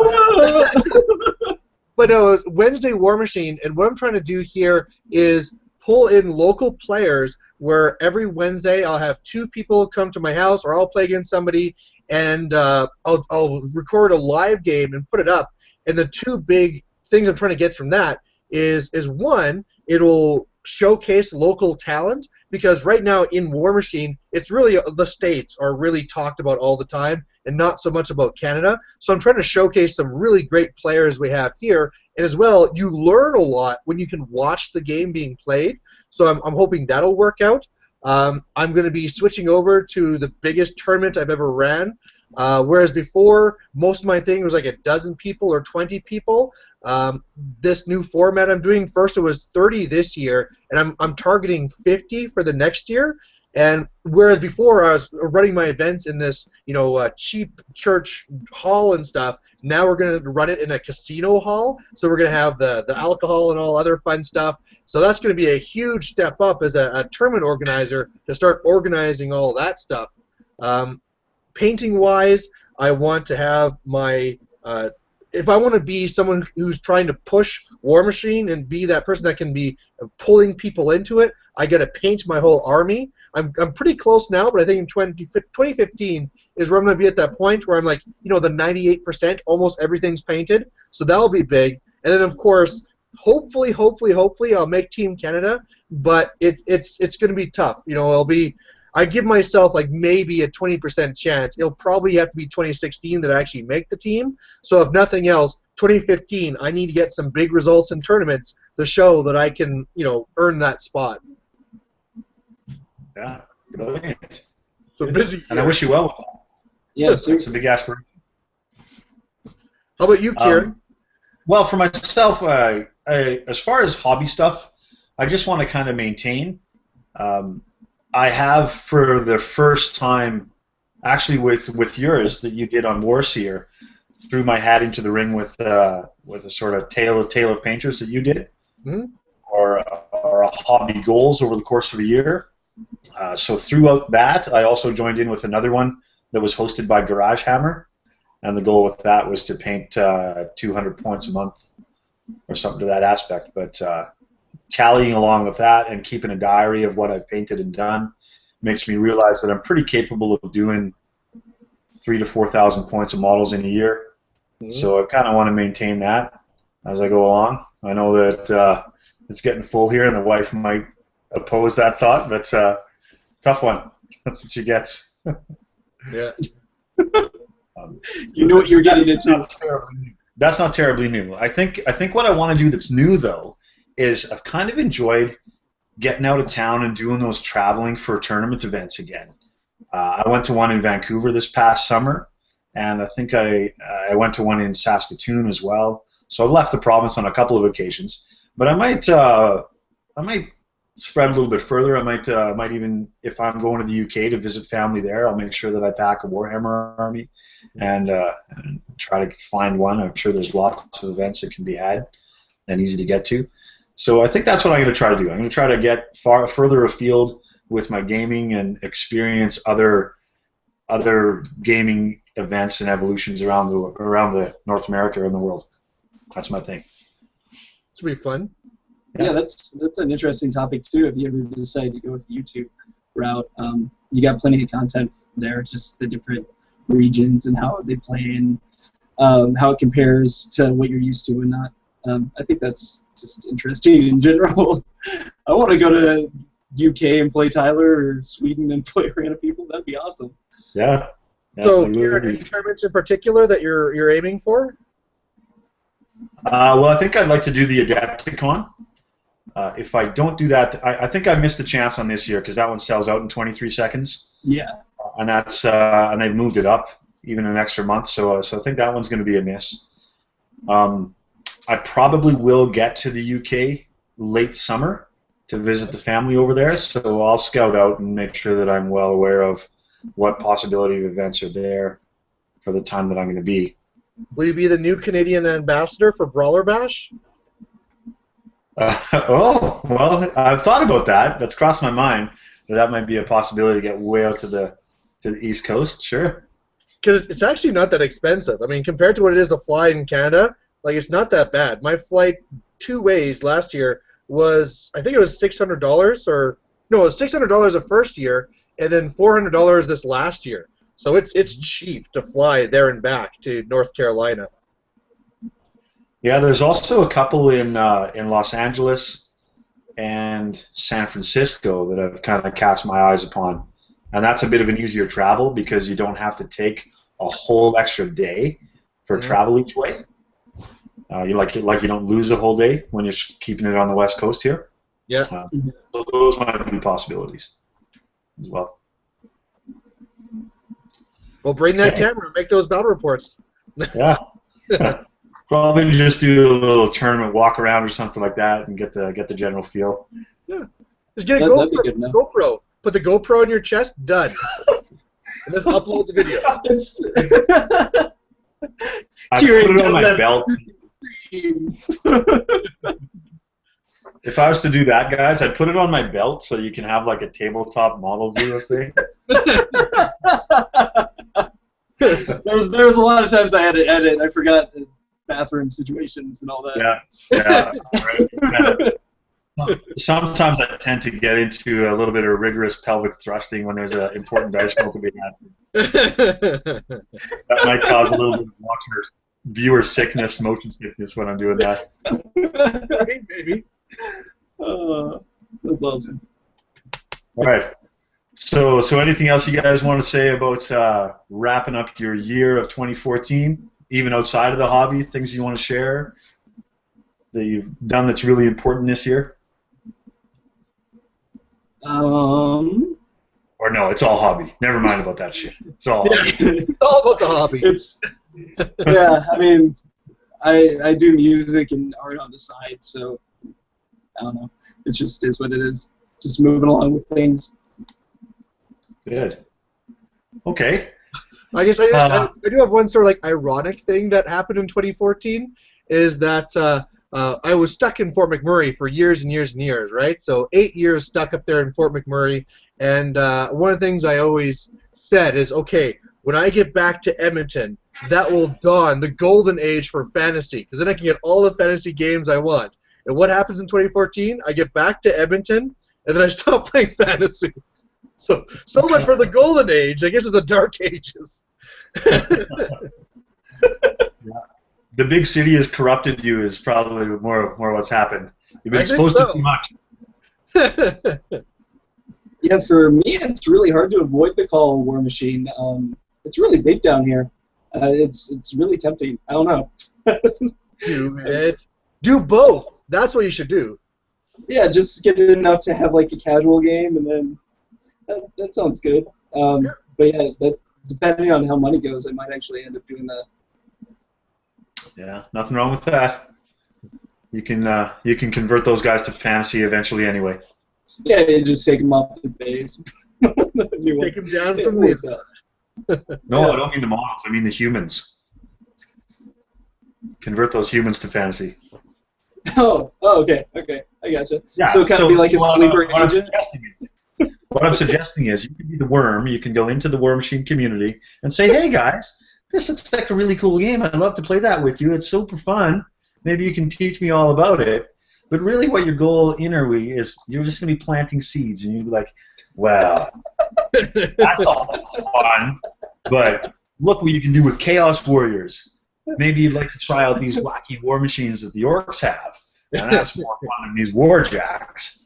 But no, it's Wednesday War Machine, and what I'm trying to do here is pull in local players where every Wednesday I'll have 2 people come to my house, or I'll play against somebody, and I'll record a live game and put it up. And the 2 big things I'm trying to get from that is one, it'll showcase local talent, because right now in War Machine, it's really the States are really talked about all the time, and not so much about Canada. So I'm trying to showcase some really great players we have here, and as well, you learn a lot when you can watch the game being played. So I'm hoping that'll work out. I'm going to be switching over to the biggest tournament I've ever ran. Whereas before, most of my thing was like a dozen people or 20 people. This new format I'm doing, first it was 30 this year, and I'm targeting 50 for the next year. And whereas before I was running my events in this, cheap church hall and stuff, now we're going to run it in a casino hall. So we're going to have the alcohol and all other fun stuff. So that's going to be a huge step up as a tournament organizer to start organizing all that stuff. Painting-wise, I want to have my if I want to be someone who's trying to push War Machine and be that person that can be pulling people into it, I got to paint my whole army. I'm pretty close now, but I think in 2015 is where I'm going to be at that point where I'm like, the 98%, almost everything's painted. So that'll be big. And then, of course, hopefully, I'll make Team Canada, but it's going to be tough. I give myself like maybe a 20% chance. It'll probably have to be 2016 that I actually make the team. So if nothing else, 2015, I need to get some big results in tournaments to show that I can, earn that spot. Yeah, brilliant. So busy. And I wish you well with that. Yeah, it's a big aspiration. How about you, Kieran? Well, for myself, as far as hobby stuff, I just want to kind of maintain. I have, for the first time, actually with yours that you did on Warseer, threw my hat into the ring with a sort of tale of painters that you did, or a hobby goals over the course of a year. So throughout that, I also joined in with another one that was hosted by Garage Hammer, and the goal with that was to paint 200 points a month or something to that aspect. But tallying along with that and keeping a diary of what I've painted and done makes me realize that I'm pretty capable of doing 3,000 to 4,000 points of models in a year. So I kind of want to maintain that as I go along. I know that it's getting full here, and the wife might oppose that thought, but tough one. That's what she gets. Yeah. You know what you're getting into. That's not terribly new. I think what I want to do that's new, though, is I've kind of enjoyed getting out of town and doing those traveling for tournament events again. I went to one in Vancouver this past summer, and I think I went to one in Saskatoon as well. So I've left the province on a couple of occasions, but I might spread a little bit further. I might even, if I'm going to the UK to visit family there, I'll make sure that I pack a Warhammer army and try to find one. I'm sure there's lots of events that can be had and easy to get to. So I think that's what I'm going to try to do. I'm going to try to get further afield with my gaming and experience other gaming events and evolutions around the North America and the world. That's my thing. This will be fun. Yeah, that's an interesting topic too. If you ever decide to go with the YouTube route, you got plenty of content there, just the different regions and how they play and how it compares to what you're used to and not. I think that's just interesting in general. I want to go to UK and play Tyler, or Sweden and play random people. That'd be awesome. Yeah. So, Kieran, any tournaments in particular that you're aiming for? Well, I think I'd like to do the Adepticon. If I don't do that, I think I missed the chance on this year because that one sells out in 23 seconds. Yeah. And that's and I've moved it up even an extra month, so I think that one's going to be a miss. I probably will get to the UK late summer to visit the family over there, so I'll scout out and make sure that I'm well aware of what possibility of events are there for the time that I'm going to be. Will you be the new Canadian ambassador for Brawler Bash? Oh, well, I've thought about that. That's crossed my mind. That might be a possibility to get way out to the East Coast, sure. Because it's actually not that expensive. I mean, compared to what it is to fly in Canada, like, it's not that bad. My flight 2 ways last year was, I think it was $600, or no, it was $600 the first year, and then $400 this last year. So it's cheap to fly there and back to North Carolina. Yeah, there's also a couple in Los Angeles and San Francisco that I've kind of cast my eyes upon, and that's a bit of an easier travel because you don't have to take a whole extra day for travel each way. You don't lose a whole day when you're keeping it on the West Coast here. Yeah. So those might be possibilities as well. Well, bring that camera. Make those battle reports. Yeah. Probably just do a little tournament walk around or something like that and get the general feel. Yeah. Just get a GoPro. Put the GoPro on your chest. Done. And just upload the video. I put it on my belt. If I was to do that, guys, I'd put it on my belt so you can have like a tabletop model view of thing. There's a lot of times I had to edit. I forgot bathroom situations and all that. Yeah. Sometimes I tend to get into a little bit of rigorous pelvic thrusting when there's an important dice roll to be had. That might cause a little bit of viewer sickness, motion sickness when I'm doing that. Maybe. That's awesome. All right. So anything else you guys want to say about wrapping up your year of 2014, even outside of the hobby, things you want to share that you've done that's really important this year? Or no, it's all hobby. Never mind about that shit. It's all hobby. It's all about the hobby. Yeah, I mean, I do music and art on the side, so I don't know. It just is what it is. Just moving along with things. Good. Okay. I guess I do have one sort of like ironic thing that happened in 2014 is that I was stuck in Fort McMurray for years and years and years, right? So 8 years stuck up there in Fort McMurray, and one of the things I always said is, okay, when I get back to Edmonton, that will dawn the golden age for fantasy, because then I can get all the fantasy games I want. And what happens in 2014? I get back to Edmonton, and then I stop playing fantasy. So much for the golden age. I guess it's the dark ages. The big city has corrupted you is probably more what's happened. You've been exposed to too much. Yeah, for me, it's really hard to avoid the call War Machine. It's really big down here. It's really tempting. I don't know. Do it. Do both. That's what you should do. Yeah, just get it enough to have like a casual game, and then that sounds good. But yeah, depending on how money goes, I might actually end up doing that. Yeah, nothing wrong with that. You can convert those guys to fantasy eventually anyway. Yeah, you just take them off the base. Take them down from this. No, I don't mean the models. I mean the humans. Convert those humans to fantasy. Oh, okay, I gotcha. Yeah, so kind of be like a sleeper agent. What I'm suggesting is you can be the worm. You can go into the War Machine community and say, "Hey guys, this looks like a really cool game. I'd love to play that with you. It's super fun. Maybe you can teach me all about it." But really, what your goal innerly is, you're just going to be planting seeds, and you'll be like, "Well, that's all fun, but look what you can do with Chaos Warriors. Maybe you'd like to try out these wacky war machines that the orcs have. And that's more fun than these warjacks."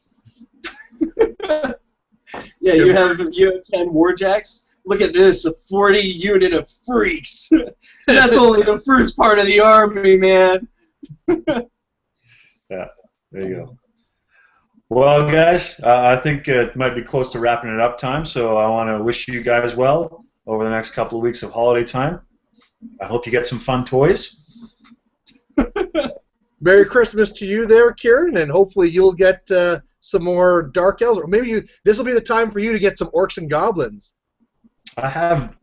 Yeah, you have 10 warjacks. Look at this, a 40 unit of freaks. That's only the first part of the army, man. Yeah, there you go. Well, guys, I think it might be close to wrapping it up time, so I want to wish you guys well over the next couple of weeks of holiday time. I hope you get some fun toys. Merry Christmas to you there, Kieran, and hopefully you'll get some more Dark Elves, or maybe this will be the time for you to get some Orcs and Goblins. I have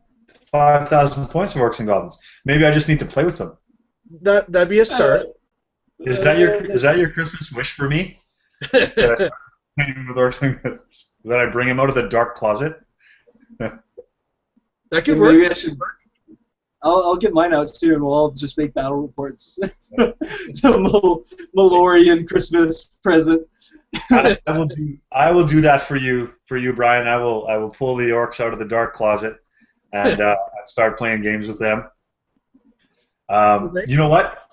5,000 points of Orcs and Goblins. Maybe I just need to play with them. That'd be a start. Is that your Christmas wish for me? That I start playing with Orcs and Goblins? That I bring him out of the dark closet? That could work. Maybe I should. I'll get mine out too, and we'll all just make battle reports. The Malorian Christmas present. I will do that for you, Brian. I will pull the orcs out of the dark closet and start playing games with them. You know what?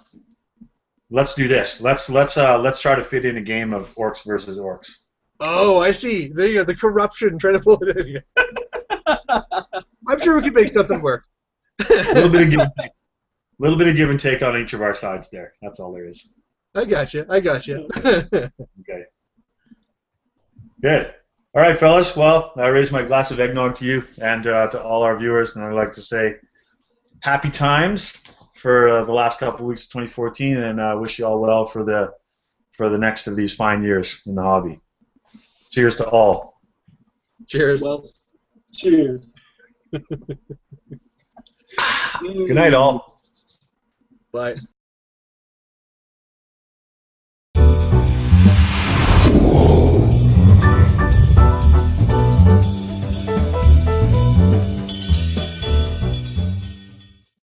Let's do this. Let's try to fit in a game of orcs versus orcs. Oh, I see. There you go. The corruption trying to pull it in. I'm sure we can make something work. A little bit of give and take on each of our sides there. That's all there is. I got you. Okay. Good. All right, fellas. Well, I raise my glass of eggnog to you and to all our viewers, and I'd like to say happy times for the last couple of weeks of 2014, and wish you all well for the next of these fine years in the hobby. Cheers to all. Cheers. Well, cheers. Good night, all. Bye.